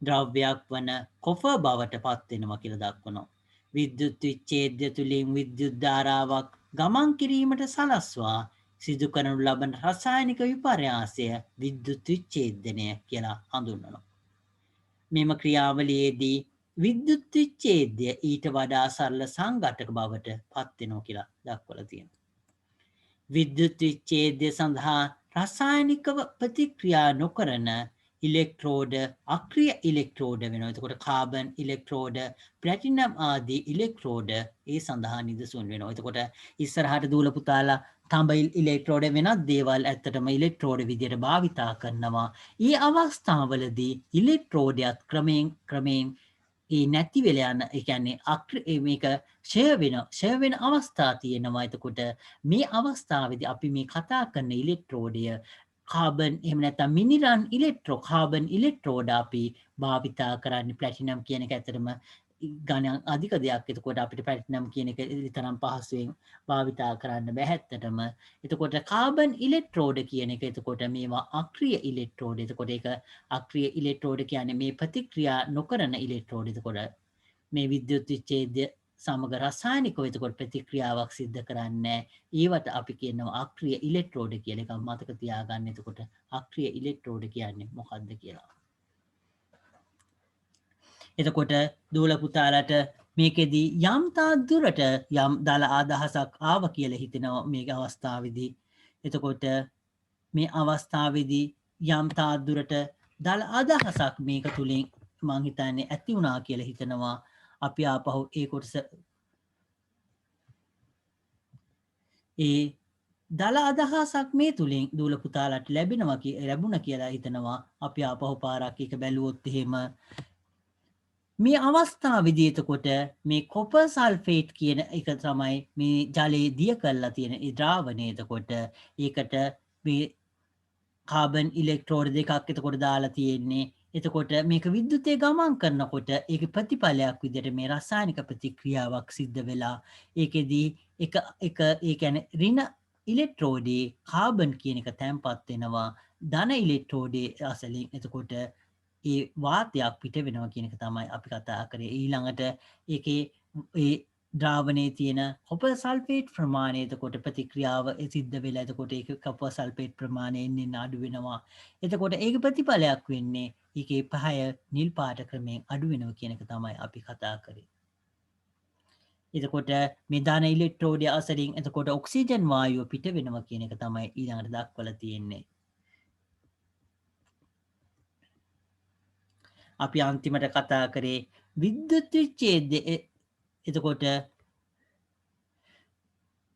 ද්‍රව්‍යයක් වන කොපර් බවට පත් වෙනවා කියලා දක්වනවා. විද්‍යුත් විච්ඡේදය තුළින් විද්‍යුත් ධාරාවක් ගමන් කිරීමට සලස්වා සිදු කරනු ලබන රසායනික විපර්යාසය විද්‍යුත් විච්ඡේදනය කියලා හඳුන්වනවා. මෙම ක්‍රියාවලියේදී විද්‍යුත් විච්ඡේදය ඊට වඩා සරල සංඝටක බවට පත් වෙනවා කියලා දක්වලා තියෙනවා. විද්‍යුත් විච්ඡේදය සඳහා රසායනිකව ප්‍රතික්‍රියා නොකරන ඉලෙක්ට්‍රෝඩ අක්‍රිය ඉලෙක්ට්‍රෝඩ වෙනවා. එතකොට කාබන් ඉලෙක්ට්‍රෝඩ, ප්ලැටිනම් ආදී ඉලෙක්ට්‍රෝඩ ඒ සඳහා නිදසුන් වෙනවා. එතකොට ඉස්සරහට දූල පුතාලා තඹ ඉලෙක්ට්‍රෝඩ වෙනත් දේවල් ඇත්තටම ඉලෙක්ට්‍රෝඩ විදියට භාවිතා කරනවා. ඒ අවස්ථාවලදී ඉලෙක්ට්‍රෝඩයත් ක්‍රමයෙන් ඒ නැති වෙලා යන ඒ කියන්නේ මේක ෂය වෙන අවස්ථා තියෙනවා. එතකොට මේ අවස්ථාවේදී අපි මේ කතා කරන ඉලෙක්ට්‍රෝඩය කාබන් එහෙම නැත්නම් මිනිරන් කාබන් ඉලෙක්ට්‍රෝඩ අපි භාවිතා කරන්නේ ප්ලැටිනම් කියන එක ඇත්තටම ගණන් අධික දෙයක්. එතකොට අපිට ප්ලැටිනම් කියන එක තරම් පහසුවෙන් භාවිතා කරන්න බැහැ ඇත්තටම. එතකොට කාබන් ඉලෙක්ට්‍රෝඩ කියන එක එතකොට මේවා අක්‍රිය ඉලෙක්ට්‍රෝඩ. එතකොට ඒක අක්‍රිය ඉලෙක්ට්‍රෝඩ කියන්නේ මේ ප්‍රතික්‍රියා නොකරන ඉලෙක්ට්‍රෝඩ. එතකොට මේ විද්‍යුත් විච්ඡේදය සමග රසායනිකව එතකොට ප්‍රතික්‍රියාවක් සිද්ධ කරන්නේ. ඒවට අපි කියනවා අක්‍රිය ඉලෙක්ට්‍රෝඩ කියලා. එකක් මතක තියාගන්න. එතකොට අක්‍රිය ඉලෙක්ට්‍රෝඩ කියන්නේ මොකක්ද කියලා. එතකොට දූල පුතාලට මේකෙදී යම් තාක් දුරට යම් දල අදහසක් ආව කියලා හිතෙනවා මේ අවස්ථාවේදී. එතකොට මේ අවස්ථාවේදී යම් තාක් දුරට දල අදහසක් මේක තුලින් මං හිතන්නේ ඇති වුණා කියලා හිතනවා. අපි ආපහු ඒ කොටස ඒ දල අදහසක් මේ තුලින් දූල පුතාලට ලැබුණා කියලා හිතනවා. අපි ආපහු පාරක් එක බැලුවොත් එහෙම මේ අවස්ථාවේදී එතකොට මේ කොපර් සල්ෆේට් කියන එක තමයි මේ ජලයේ දිය කරලා තියෙන ඒ ද්‍රාවණය. එතකොට ඒකට මේ කාබන් ඉලෙක්ට්‍රෝඩ දෙකක් එතකොට දාලා තියෙන්නේ. එතකොට මේක විද්‍යුතය ගමන් කරනකොට ඒක ප්‍රතිඵලයක් විදිහට මේ රසායනික ප්‍රතික්‍රියාවක් සිද්ධ වෙලා ඒකෙදී එක ඒ කියන්නේ ඍණ ඉලෙක්ට්‍රෝඩේ කාබන් කියන එක තැන්පත් වෙනවා. ධන ඉලෙක්ට්‍රෝඩේ අසලින් එතකොට ඒ වාතයක් පිට වෙනවා කියන එක තමයි අපි කතා කරේ. ඊළඟට ඒකේ ඒ ද්‍රාවණයේ තියෙන කොපර් සල්ෆේට් ප්‍රමාණය එතකොට ප්‍රතික්‍රියාව සිද්ධ වෙලා එතකොට ඒක කොපර් සල්ෆේට් ප්‍රමාණය එන්න අඩු වෙනවා. එතකොට ඒක ප්‍රතිඵලයක් වෙන්නේ ඒකේ පහය නිල් පාට ක්‍රමයෙන් අඩු වෙනවා කියන එක තමයි අපි කතා කරේ. එතකොට මේ දාන ඉලෙක්ට්‍රෝඩය අසරින් එතකොට ඔක්සිජන් වායුව පිට වෙනවා කියන එක තමයි ඊළඟට දක්වලා තියෙන්නේ. අපි අන්තිමට කතා කරේ විද්‍යුත් විච්ඡේදය. එතකොට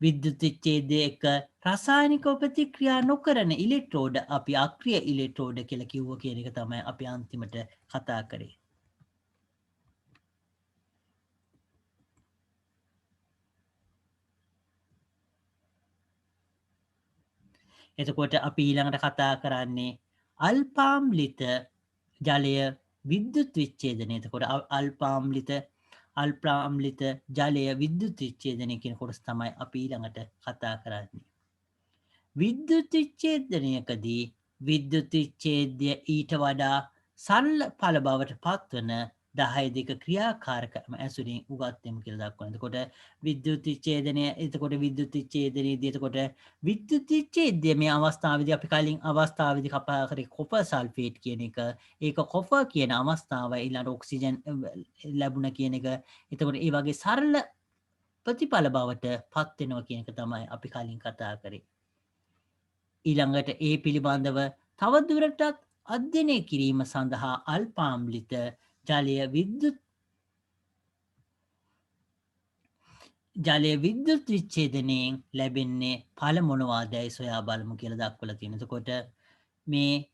විද්‍යුත් විච්ඡේදය එක රසායනික ප්‍රතික්‍රියා නොකරන ඉලෙක්ට්‍රෝඩ අපි අක්‍රිය ඉලෙක්ට්‍රෝඩ කියලා කිව්ව කියන එක තමයි අපි අන්තිමට කතා කරේ. එතකොට අපි ඊළඟට කතා කරන්නේ අල්පාම්ලිත ජලය විද්‍යුත් විච්ඡේදනය. එතකොට අල්පාම්ලිත ජලය විද්‍යුත් විච්ඡේදනය කියන කොටස තමයි අපි ඊළඟට කතා කරන්නේ. විද්‍යුත් විච්ඡේදනයකදී විද්‍යුත් විච්ඡේදය ඊට වඩා සරල ඵල බවට පත්වන 10 ක්‍රියාකාරකම ඇසුරින් උගත්වෙමු කියලා දක්වනවා. එතකොට විද්‍යුත් විච්ඡේදනය එතකොට විද්‍යුත් විච්ඡේදනයේදී එතකොට විද්‍යුත් විච්ඡේදය මේ අවස්ථාවේදී අපි කලින් අවස්ථාවේදී කතා කරේ කොපර් සල්ෆේට් කියන එක. ඒක කොපර් කියන අවස්ථාව ඊළඟ ඔක්සිජන් ලැබුණ කියන එක. එතකොට ඒ වගේ සරල ප්‍රතිඵල බවට පත් වෙනවා කියන එක තමයි අපි කලින් කතා කරේ. ඊළඟට ඒ පිළිබඳව තවදුරටත් අධ්‍යයනය කිරීම සඳහා අල්පාම්ලිත ජලය විද්‍යුත් විච්ඡේදනයෙන් ලැබෙන්නේ ඵල මොනවාදයි සොයා බලමු කියලා දක්වලා තියෙනවා. එතකොට මේ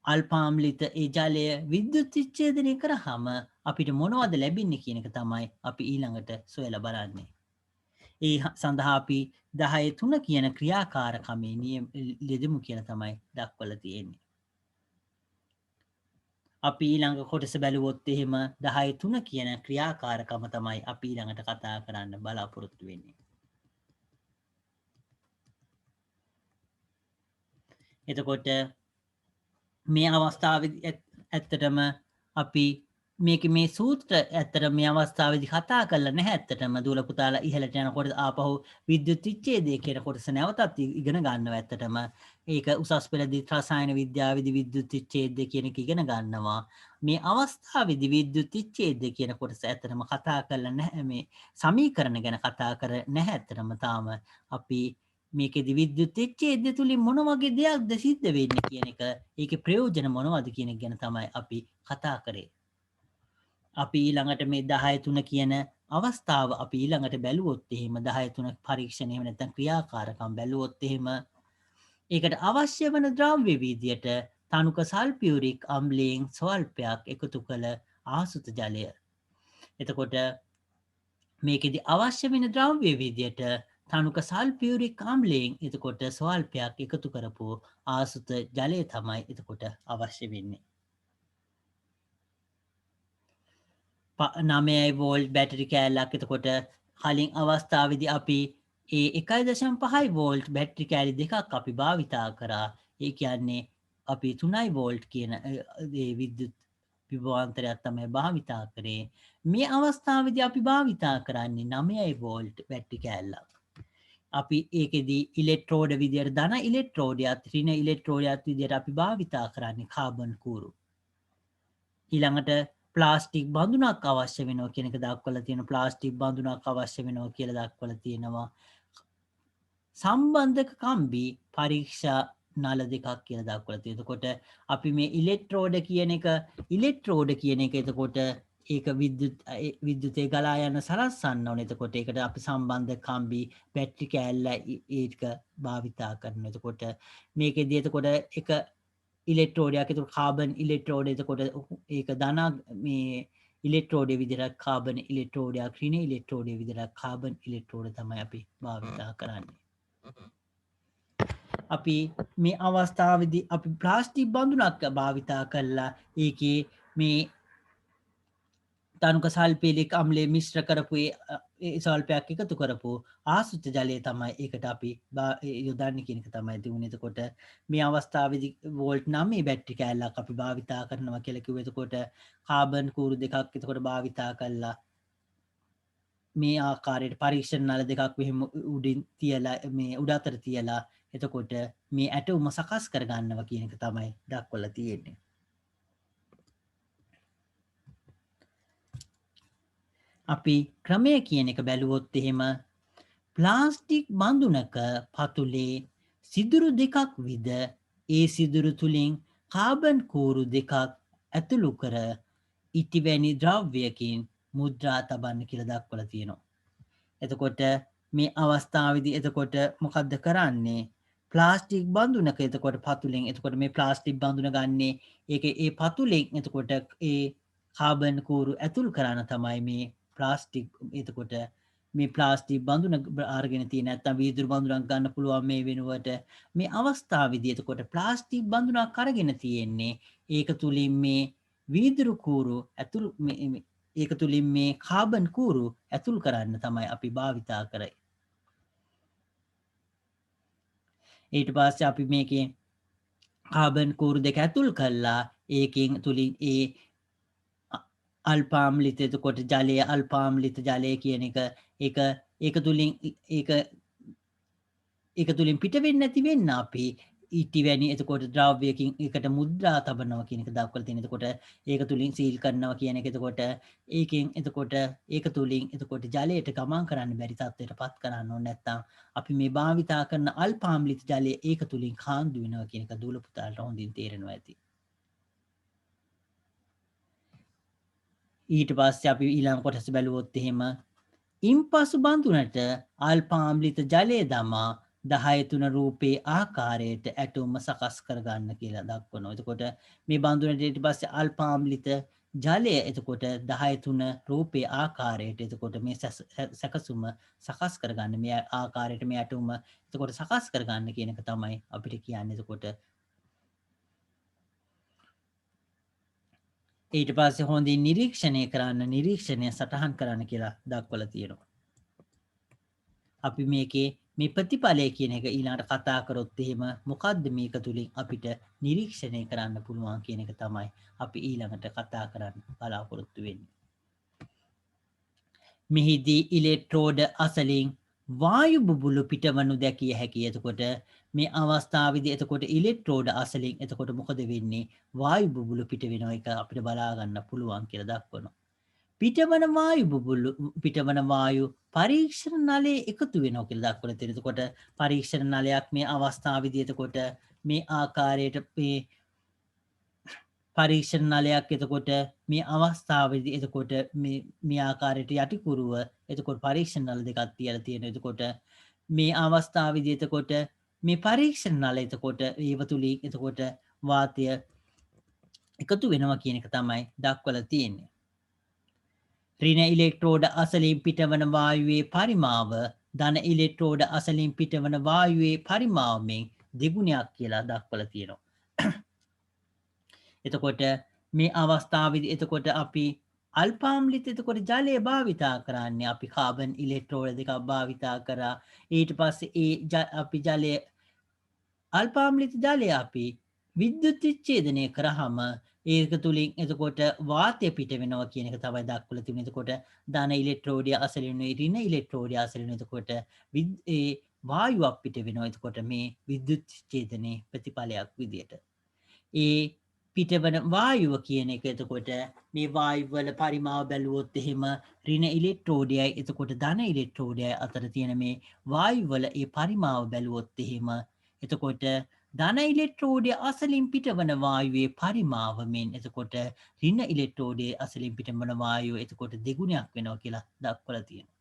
අල්පාම්ලිත ඒ ජලය විද්‍යුත් විච්ඡේදනය කරාම අපිට මොනවද ලැබෙන්නේ කියන එක තමයි අපි ඊළඟට සොයලා බලන්නේ. ඒ සඳහා අපි 10 කියන ක්‍රියාකාරකමේ යෙදමු කියලා තමයි දක්වලා තියෙන්නේ. අපි ඊළඟ කොටස බැලුවොත් එහෙම 10 කියන ක්‍රියාකාරකම තමයි අපි ඊළඟට කතා කරන්න බලාපොරොත්තු වෙන්නේ. එතකොට මේ අවස්ථාවේදී ඇත්තටම අපි මේ සූත්‍ර ඇත්තට මේ අවස්ථාවේදී කතා කරලා නැහැ. ඇත්තටම දුවලා පුතාලා ඉහළට යනකොට ආපහු විද්‍යුත් විච්ඡේදය කියන කොටස නැවතත් ඉගෙන ගන්නවා. ඇත්තටම ඒක උසස් පෙළදී රසායන විද්‍යාවේදී විද්‍යුත් විච්ඡේදය කියන එක ඉගෙන ගන්නවා. මේ අවස්ථාවේදී විද්‍යුත් විච්ඡේදය කියන කොටස ඇත්තටම කතා කරලා නැහැ. මේ සමීකරණ ගැන කතා කර නැහැ. ඇත්තටම තාම අපි මේකෙදි විද්‍යුත් විච්ඡේදය තුලින් මොන වගේ දෙයක්ද සිද්ධ වෙන්නේ කියන එක, ඒකේ ප්‍රයෝජන මොනවද කියන එක ගැන තමයි අපි කතා කරේ. අපි ඊළඟට මේ 10 කියන අවස්ථාව අපි ඊළඟට බැලුවොත් එහෙම 10 පරීක්ෂණ එහෙම නැත්නම් ක්‍රියාකාරකම් බැලුවොත් එහෙම ඒකට අවශ්‍ය වන ද්‍රව්‍ය විදියට තනුක සල්ෆියුරික් අම්ලයෙන් ස්වල්පයක් එකතු කළ ආසුත ජලය. එතකොට මේකෙදි අවශ්‍ය වෙන ද්‍රව්‍ය විදියට තනුක සල්ෆියුරික් අම්ලයෙන් එතකොට ස්වල්පයක් එකතු කරපු ආසුත ජලය තමයි එතකොට අවශ්‍ය වෙන්නේ. 9 වෝල්ට් බැටරි කෑල්ලක් එතකොට කලින් අවස්ථාවේදී අපි ඒ 1.5 වෝල්ට් බැටරි කෑලි දෙකක් අපි භාවිතා කරා. ඒ කියන්නේ අපි 3 වෝල්ට් කියන ඒ විද්‍යුත් විභවාන්තරයක් තමයි භාවිතා කරේ. මේ අවස්ථාවේදී අපි භාවිතා කරන්නේ 9 වෝල්ට් බැටරි කෑල්ලක්. අපි ඒකෙදී ඉලෙක්ට්‍රෝඩ විදියට ධන ඉලෙක්ට්‍රෝඩයක් ඍණ ඉලෙක්ට්‍රෝඩයක් විදියට අපි භාවිතා කරන්නේ කාබන් කූරු. ඊළඟට ප්ලාස්ටික් බඳුනක් අවශ්‍ය වෙනවා කියන එක දක්වලා තියෙනවා. ප්ලාස්ටික් බඳුනක් අවශ්‍ය වෙනවා කියලා දක්වලා තියෙනවා. සම්බන්ධක කම්බි පරීක්ෂා නල දෙකක් කියලා දක්වලා තියෙනවා. එතකොට අපි මේ ඉලෙක්ට්‍රෝඩ කියන එක එතකොට ඒක විද්‍යුතේ ගලා යන සලස්සන්න ඕනේ. එතකොට ඒකට අපි සම්බන්ධ කම්බි බැටරි කෑල්ල ඒක භාවිතා කරනවා. එතකොට මේකෙදී එතකොට එක ඉලෙක්ට්‍රෝඩයක් එතකොට කාබන් ඉලෙක්ට්‍රෝඩ එතකොට ඒක ධන මේ ඉලෙක්ට්‍රෝඩය විදිහට කාබන් ඉලෙක්ට්‍රෝඩයක් ඍණ ඉලෙක්ට්‍රෝඩය විදිහට කාබන් ඉලෙක්ට්‍රෝඩ තමයි අපි භාවිතා කරන්නේ. අපි මේ අවස්ථාවේදී අපි ප්ලාස්ටික් බඳුනක් භාවිතා කරලා ඒකේ මේ තනුක සල්ෆියුරික් අම්ලය මිශ්‍ර කරපු ඒ සල්පයක් එකතු කරපු ආසුත ජලය තමයි ඒකට අපි යොදන්නේ කියන එක තමයි තිබුණේ. එතකොට මේ අවස්ථාවේදී වෝල්ට් 9 බැටරි කෑල්ලක් අපි භාවිතා කරනවා කියලා කිව්වේ. එතකොට කාබන් කූරු දෙකක් එතකොට භාවිතා කළා මේ ආකාරයට පරීක්ෂණ නල දෙකක් මෙහෙම උඩින් තියලා මේ උඩ අතර තියලා එතකොට මේ ඇටවුම සකස් කරගන්නවා කියන එක තමයි දක්වලා තියෙන්නේ. අපි ක්‍රමය කියන එක බැලුවොත් එහෙම ප්ලාස්ටික් බඳුනක පතුලේ සිදුරු දෙකක් විද ඒ සිදුරු තුළින් කාබන් කූරු දෙකක් ඇතුළු කර ඉටිවැනි ද්‍රව්‍යයකින් මුද්‍රා තබන්න කියලා දක්වලා තියෙනවා. එතකොට මේ අවස්ථාවේදී එතකොට මොකද්ද කරන්නේ? ප්ලාස්ටික් බඳුනක එතකොට පතුලෙන් එතකොට මේ ප්ලාස්ටික් බඳුන ගන්නේ ඒකේ ඒ පතුලෙන් එතකොට ඒ කාබන් කූරු ඇතුල් කරන තමයි මේ ප්ලාස්ටික් එතකොට මේ ප්ලාස්ටික් බඳුන අරගෙන තියෙන නැත්නම් වීදුරු බඳුනක් ගන්න පුළුවන් මේ වෙනුවට මේ අවස්ථාවේදී එතකොට ප්ලාස්ටික් බඳුනක් අරගෙන තියෙන්නේ ඒක තුලින් මේ වීදුරු කූරු ඇතුල් ඒක තුලින් මේ කාබන් කූරු ඇතුල් කරන්න තමයි අපි භාවිතා කරන්නේ. ඊට පස්සේ අපි මේකේ කාබන් කූරු දෙක ඇතුල් කළා ඒකෙන් තුලින් ඒ අල්පාම්ලිත එතකොට ජලය අල්පාම්ලිත ජලය කියන එක ඒක තුලින් ඒක තුලින් පිට වෙන්නේ නැති වෙන්න අපි ඉටිවැනි එතකොට ද්‍රව්‍යයකින් එකට මුද්‍රා තබනවා කියන එක දක්වලා තියෙනවා. එතකොට ඒක තුලින් සීල් කරනවා කියන එක එතකොට ඒකෙන් එතකොට ඒක තුලින් එතකොට ජලයට ගමන් කරන්න බැරි තත්ත්වයටපත් කරන්න ඕනේ නැත්නම් අපි මේ භාවිතා කරන අල්පාම්ලිත ජලය ඒක තුලින් කාන්දු වෙනවා කියන එක දූල පුතාලට හොඳින් තේරෙනවා ඇති. ඊට පස්සේ අපි ඊළඟ කොටස බැලුවොත් එහෙම ඉන්පසු බඳුනට අල්පාම්ලිත ජලය දමා 10:3 රූපේ ආකාරයට ඇටුම සකස් කරගන්න කියලා දක්වනවා. එතකොට මේ බඳුනට ඊට පස්සේ අල්පාම්ලිත ජලය එතකොට 10:3 රූපේ ආකාරයට එතකොට මේ සැකසුම සකස් කරගන්න මේ ආකාරයට මේ ඇටුම එතකොට සකස් කරගන්න කියන එක තමයි අපිට කියන්නේ. එතකොට ඊට පස්සේ හොඳින් නිරීක්ෂණය කරන්න නිරීක්ෂණය සටහන් කරන්න කියලා දක්වලා තියෙනවා. අපි මේකේ මේ ප්‍රතිඵලය කියන එක ඊළඟට කතා කරොත් එහෙම මොකද්ද මේක තුලින් අපිට නිරීක්ෂණය කරන්න පුළුවන් කියන එක තමයි අපි ඊළඟට කතා කරන්න බලාපොරොත්තු වෙන්නේ. මෙහිදී ඉලෙක්ට්‍රෝඩ අසලින් වායු බුබුලු පිටවනු දැකිය හැකියි. එතකොට මේ අවස්ථාවේදී එතකොට ඉලෙක්ට්‍රෝඩ අසලින් එතකොට මොකද වෙන්නේ? වායු බුබුලු පිට වෙන එක අපිට බලා ගන්න පුළුවන් කියලා දක්වනවා. පිටවන වායු බුබුලු පිටවන වායු පරීක්ෂණ නලයේ එකතු වෙනවා කියලා දක්වලා තියෙනවා. එතකොට පරීක්ෂණ නලයක් මේ අවස්ථාවේදී එතකොට මේ ආකාරයට මේ පරීක්ෂණ නලයක් එතකොට මේ අවස්ථාවේදී එතකොට මේ ආකාරයට යටිකුරුව එතකොට පරීක්ෂණ නල දෙකක් තියලා තියෙනවා. එතකොට මේ අවස්ථාවේදී එතකොට මේ පරීක්ෂණ නල එතකොට ඒව තුලින් එතකොට වාතය එකතු වෙනවා කියන එක තමයි දක්වලා තියෙන්නේ. ඍණ ඉලෙක්ට්‍රෝඩ අසලින් පිටවන වායුවේ පරිමාව ධන ඉලෙක්ට්‍රෝඩ අසලින් පිටවන වායුවේ පරිමාවයෙන් දෙගුණයක් කියලා දක්වලා තියෙනවා. එතකොට මේ අවස්ථාවේදී එතකොට අපි අල්පාම්ලිත එතකොට ජලය භාවිතා කරන්නේ අපි කාබන් ඉලෙක්ට්‍රෝඩ දෙකක් භාවිතා කරා. ඊට පස්සේ අපි ජලය අල්පාම්ලිත ජලය අපි විද්‍යුත් විච්ඡේදනය කරාම ඒක තුලින් එතකොට වාතය පිට වෙනවා කියන එක තමයි දක්වලා තිබුණේ. එතකොට ධන ඉලෙක්ට්‍රෝඩය අසලිනුයි ඍණ ඉලෙක්ට්‍රෝඩය අසලිනුයි එතකොට ඒ වායුවක් පිට වෙනවා. එතකොට මේ විද්‍යුත් විච්ඡේදනයේ ප්‍රතිඵලයක් විදියට. ඒ පිටවන වායුව කියන එක එතකොට මේ වායු වල පරිමාව බැලුවොත් එහෙම ඍණ ඉලෙක්ට්‍රෝඩයයි එතකොට ධන ඉලෙක්ට්‍රෝඩයයි අතර තියෙන මේ වායු වල ඒ පරිමාව බැලුවොත් එහෙම එතකොට ධන ඉලෙක්ට්‍රෝඩය අසලින් පිටවන වායුවේ පරිමාවමෙන් එතකොට ඍණ ඉලෙක්ට්‍රෝඩයේ අසලින් පිටවන වායුව එතකොට දෙගුණයක් වෙනවා කියලා දක්වලා තියෙනවා.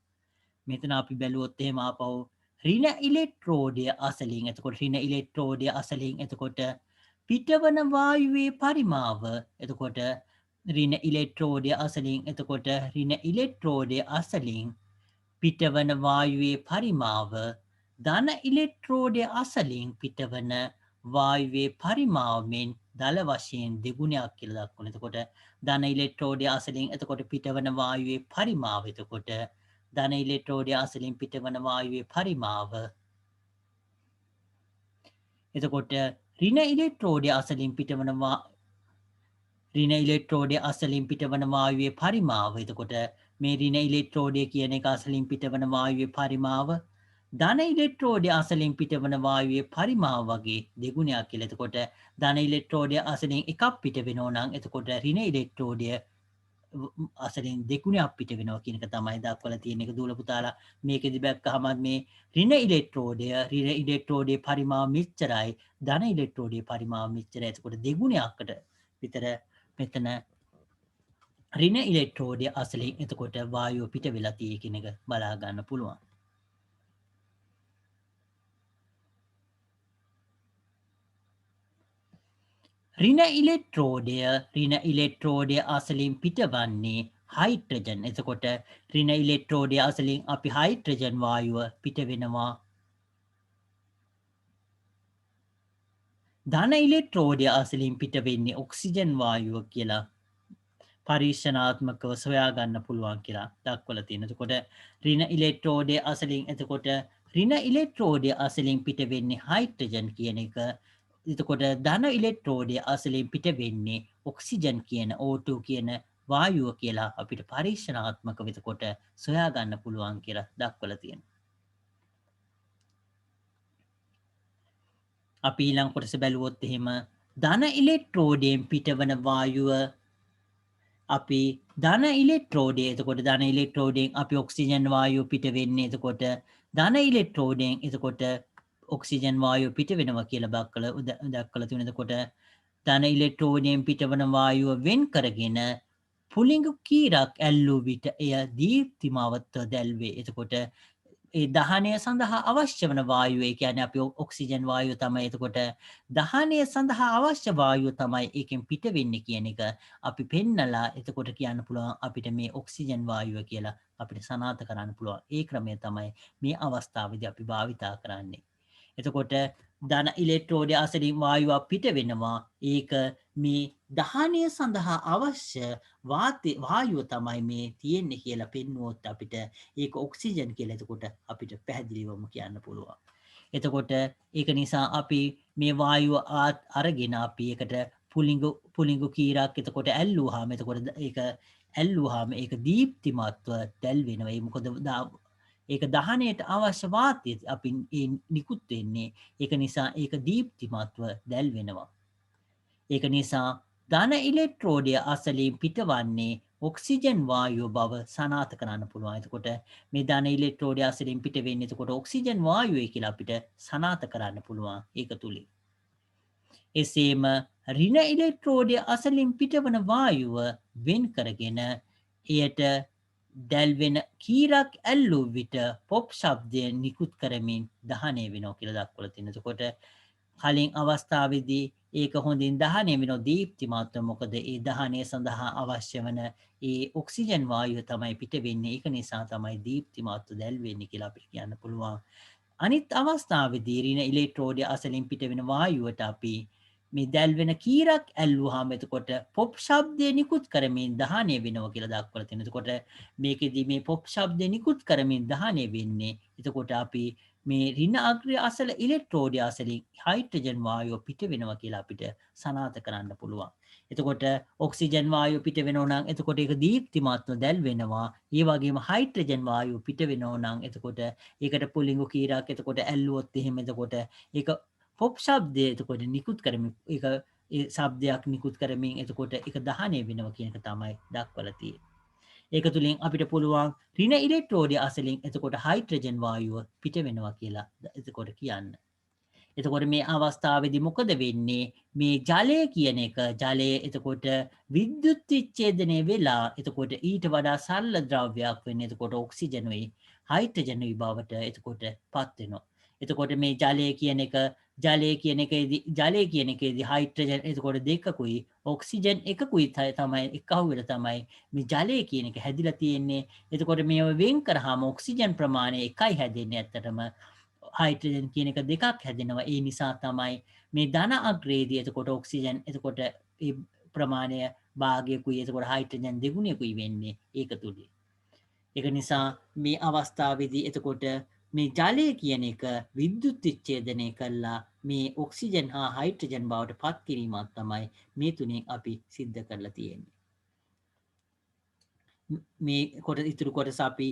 මෙතන අපි බැලුවොත් එහෙම ආපහු ඍණ ඉලෙක්ට්‍රෝඩය අසලින් එතකොට ඍණ ඉලෙක්ට්‍රෝඩය අසලින් එතකොට පිටවන වායුවේ පරිමාව එතකොට ඍණ ඉලෙක්ට්‍රෝඩය අසලින් එතකොට ඍණ ඉලෙක්ට්‍රෝඩය අසලින් පිටවන වායුවේ පරිමාව ධන ඉලෙක්ට්‍රෝඩය අසලින් පිටවන වායුවේ පරිමාවයෙන් දල වශයෙන් දෙගුණයක් කියලා දක්වනවා. එතකොට ධන ඉලෙක්ට්‍රෝඩය අසලින් එතකොට පිටවන වායුවේ පරිමාව එතකොට ධන ඉලෙක්ට්‍රෝඩය අසලින් පිටවන වායුවේ පරිමාව එතකොට ඍණ ඉලෙක්ට්‍රෝඩය අසලින් පිටවන වායුවේ පරිමාව එතකොට මේ රින ඉලෙක්ට්‍රෝඩය කියන එක අසලින් පිටවන වායුවේ පරිමාව ධන ඉලෙක්ට්‍රෝඩය අසලින් පිටවන වායුවේ පරිමාව වගේ දෙගුණයක් කියලා. එතකොට ධන ඉලෙක්ට්‍රෝඩය අසලින් එකක් පිට වෙනවා නම් එතකොට රින ඉලෙක්ට්‍රෝඩය අසලින් දෙගුණයක් පිට වෙනවා කියන එක තමයි දක්වලා තියෙන එක දූල පුතාලා. මේකෙදි බැක්කහම මේ රින ඉලෙක්ට්‍රෝඩයේ පරිමාව මෙච්චරයි ධන ඉලෙක්ට්‍රෝඩයේ පරිමාව මෙච්චරයි. එතකොට දෙගුණයකට විතර මෙතන රින ඉලෙක්ට්‍රෝඩය අසලින් එතකොට වායුව පිට වෙලා තියෙන කියන එක බලා ගන්න පුළුවන්. රින ඉලෙක්ට්‍රෝඩය අසලින් පිටවන්නේ හයිඩ්‍රජන්. එතකොට රින ඉලෙක්ට්‍රෝඩය අසලින් අපි හයිඩ්‍රජන් වායුව පිට වෙනවා. ධන ඉලෙක්ට්‍රෝඩය අසලින් පිට වෙන්නේ ඔක්සිජන් වායුව කියලා පරීක්ෂණාත්මකව සොයා ගන්න පුළුවන් කියලා දක්වලා තියෙනවා. එතකොට රින ඉලෙක්ට්‍රෝඩය අසලින් එතකොට රින ඉලෙක්ට්‍රෝඩය අසලින් පිට වෙන්නේ හයිඩ්‍රජන් කියන එක. එතකොට ධන ඉලෙක්ට්‍රෝඩය අසලින් පිට වෙන්නේ ඔක්සිජන් කියන O2 කියන වායුව කියලා අපිට පරීක්ෂණාත්මකව එතකොට සොයා ගන්න පුළුවන් කියලා දක්වලා තියෙනවා. අපි ඊළඟ කොටස බැලුවොත් එහෙම ධන ඉලෙක්ට්‍රෝඩයෙන් පිටවන වායුව අපි ධන ඉලෙක්ට්‍රෝඩය එතකොට ධන ඉලෙක්ට්‍රෝඩයෙන් අපි ඔක්සිජන් වායුව පිට වෙන්නේ එතකොට ධන ඉලෙක්ට්‍රෝඩයෙන් එතකොට ඔක්සිජන් වායුව පිට වෙනවා කියලා දක්වලා තියෙනවා. එතකොට ධන ඉලෙක්ට්‍රෝඩයෙන් පිටවන වායුව වෙන් කරගෙන පුලිඟු කීරක් ඇල්ලූ විට එය දීප්තිමවත්ව දැල්වේ. එතකොට ඒ දහනය සඳහා අවශ්‍ය වන වායුවේ කියන්නේ අපි ඔක්සිජන් වායුව තමයි. එතකොට දහනය සඳහා අවශ්‍ය වායුව තමයි ඒකෙන් පිට වෙන්නේ කියන එක අපි පෙන්නලා එතකොට කියන්න පුළුවන් අපිට මේ ඔක්සිජන් වායුව කියලා අපිට සනාථ කරන්න පුළුවන්. ඒ ක්‍රමය තමයි මේ අවස්ථාවේදී අපි භාවිතා කරන්නේ. එතකොට ධන ඉලෙක්ට්‍රෝඩය අසලින් වායුවක් පිට වෙනවා. ඒක මේ දහනය සඳහා අවශ්‍ය වායුව තමයි මේ තියෙන්නේ කියලා පෙන්වුවොත් අපිට ඒක ඔක්සිජන් කියලා එතකොට අපිට පැහැදිලිවම කියන්න පුළුවන්. එතකොට ඒක නිසා අපි මේ වායුව අරගෙන අපි ඒකට පුලිඟු කීරක් එතකොට ඇල්ලුවාම එතකොට ඒක ඇල්ලුවාම ඒක දීප්තිමත්ව දැල්වෙනවා. ඒ මොකද ඒක දහනයට අවශ්‍ය වාතය අපි නිකුත් වෙන්නේ. ඒක නිසා ඒක දීප්තිමත්ව දැල්වෙනවා. ඒක නිසා ධන ඉලෙක්ට්‍රෝඩය අසලින් පිටවන්නේ ඔක්සිජන් වායුව බව සනාථ කරන්න පුළුවන්. එතකොට මේ ධන ඉලෙක්ට්‍රෝඩය අසලින් පිට වෙන්නේ එතකොට ඔක්සිජන් වායුවයි කියලා අපිට සනාථ කරන්න පුළුවන් ඒක තුලින්. එසේම රින ඉලෙක්ට්‍රෝඩය අසලින් පිටවන වායුව වෙන් කරගෙන එයට දැල්වෙන කීරක් ඇල්ලූ විට පොප් ශබ්දය නිකුත් කරමින් දහනය වෙනවා කියලා දක්වලා තියෙනවා. එතකොට කලින් අවස්ථාවේදී ඒක හොඳින් දහනය වෙනවා දීප්තිමත්ව. මොකද ඒ දහනය සඳහා අවශ්‍ය වන ඒ ඔක්සිජන් වායුව තමයි පිට වෙන්නේ. ඒක නිසා තමයි දීප්තිමත්ව දැල්වෙන්නේ කියලා අපිට කියන්න පුළුවන්. අනිත් අවස්ථාවේදී රින ඉලෙක්ට්‍රෝඩය අසලින් පිට වෙන වායුවට අපි මේ දැල්වෙන කීරක් ඇල්ලුවාම එතකොට පොප් ශබ්දය නිකුත් කරමින් දහනය වෙනවා කියලා දක්වලා තියෙනවා. එතකොට මේකෙදි මේ පොප් ශබ්දය නිකුත් කරමින් දහනය වෙන්නේ. එතකොට අපි මේ රින අග්‍රය අසල ඉලෙක්ට්‍රෝඩය අසලින් හයිඩ්‍රජන් වායුව පිට වෙනවා කියලා අපිට සනාථ කරන්න පුළුවන්. එතකොට ඔක්සිජන් වායුව පිට වෙනවා නම් එතකොට ඒක දීප්තිමත්ව දැල්වෙනවා. ඒ වගේම හයිඩ්‍රජන් වායුව පිට වෙනවා නම් එතකොට ඒකට පුලිඟු කීරක් එතකොට ඇල්ලුවොත් එහෙම එතකොට ඒක පොප් ශබ්දය එතකොට නිකුත් කරමින් ඒක ඒ ශබ්දයක් නිකුත් කරමින් එතකොට ඒක දහනය වෙනවා කියන එක තමයි දක්වලා තියෙන්නේ. ඒක තුලින් අපිට පුළුවන් රින ඉලෙක්ට්‍රෝඩය අසලින් එතකොට හයිඩ්‍රජන් වායුව පිට වෙනවා කියලා එතකොට කියන්න. එතකොට මේ අවස්ථාවේදී මොකද වෙන්නේ? මේ ජලය කියන එක ජලය එතකොට විද්‍යුත් විච්ඡේදනය වෙලා එතකොට ඊට වඩා සරල ද්‍රව්‍යයක් වෙන්නේ එතකොට ඔක්සිජනුයි හයිඩ්‍රජනුයි බවට එතකොට පත් වෙනවා. එතකොට මේ ජලය කියන එකේදී හයිඩ්‍රජන් එතකොට දෙකකුයි ඔක්සිජන් එකකුයි තමයි එකහුව වෙලා තමයි මේ ජලය කියන එක හැදිලා තියෙන්නේ. එතකොට මේව වෙන් කරාම ඔක්සිජන් ප්‍රමාණය එකයි හැදෙන්නේ. ඇත්තටම හයිඩ්‍රජන් කියන එක දෙකක් හැදෙනවා. ඒ නිසා තමයි මේ ධන අග්‍රයේදී එතකොට ඔක්සිජන් එතකොට ඒ ප්‍රමාණය භාගයකුයි එතකොට හයිඩ්‍රජන් දෙගුණයකුයි වෙන්නේ ඒක තුලින්. ඒක නිසා මේ අවස්ථාවේදී එතකොට මේ ජලය කියන එක විද්‍යුත් විච්ඡේදනය කළා මේ ඔක්සිජන් හා හයිඩ්‍රජන් බවට පත් කිරීමක් තමයි මේ තුنين අපි සිද්ධ කරලා තියෙන්නේ. මේ කොට ඉතුරු කොටස අපි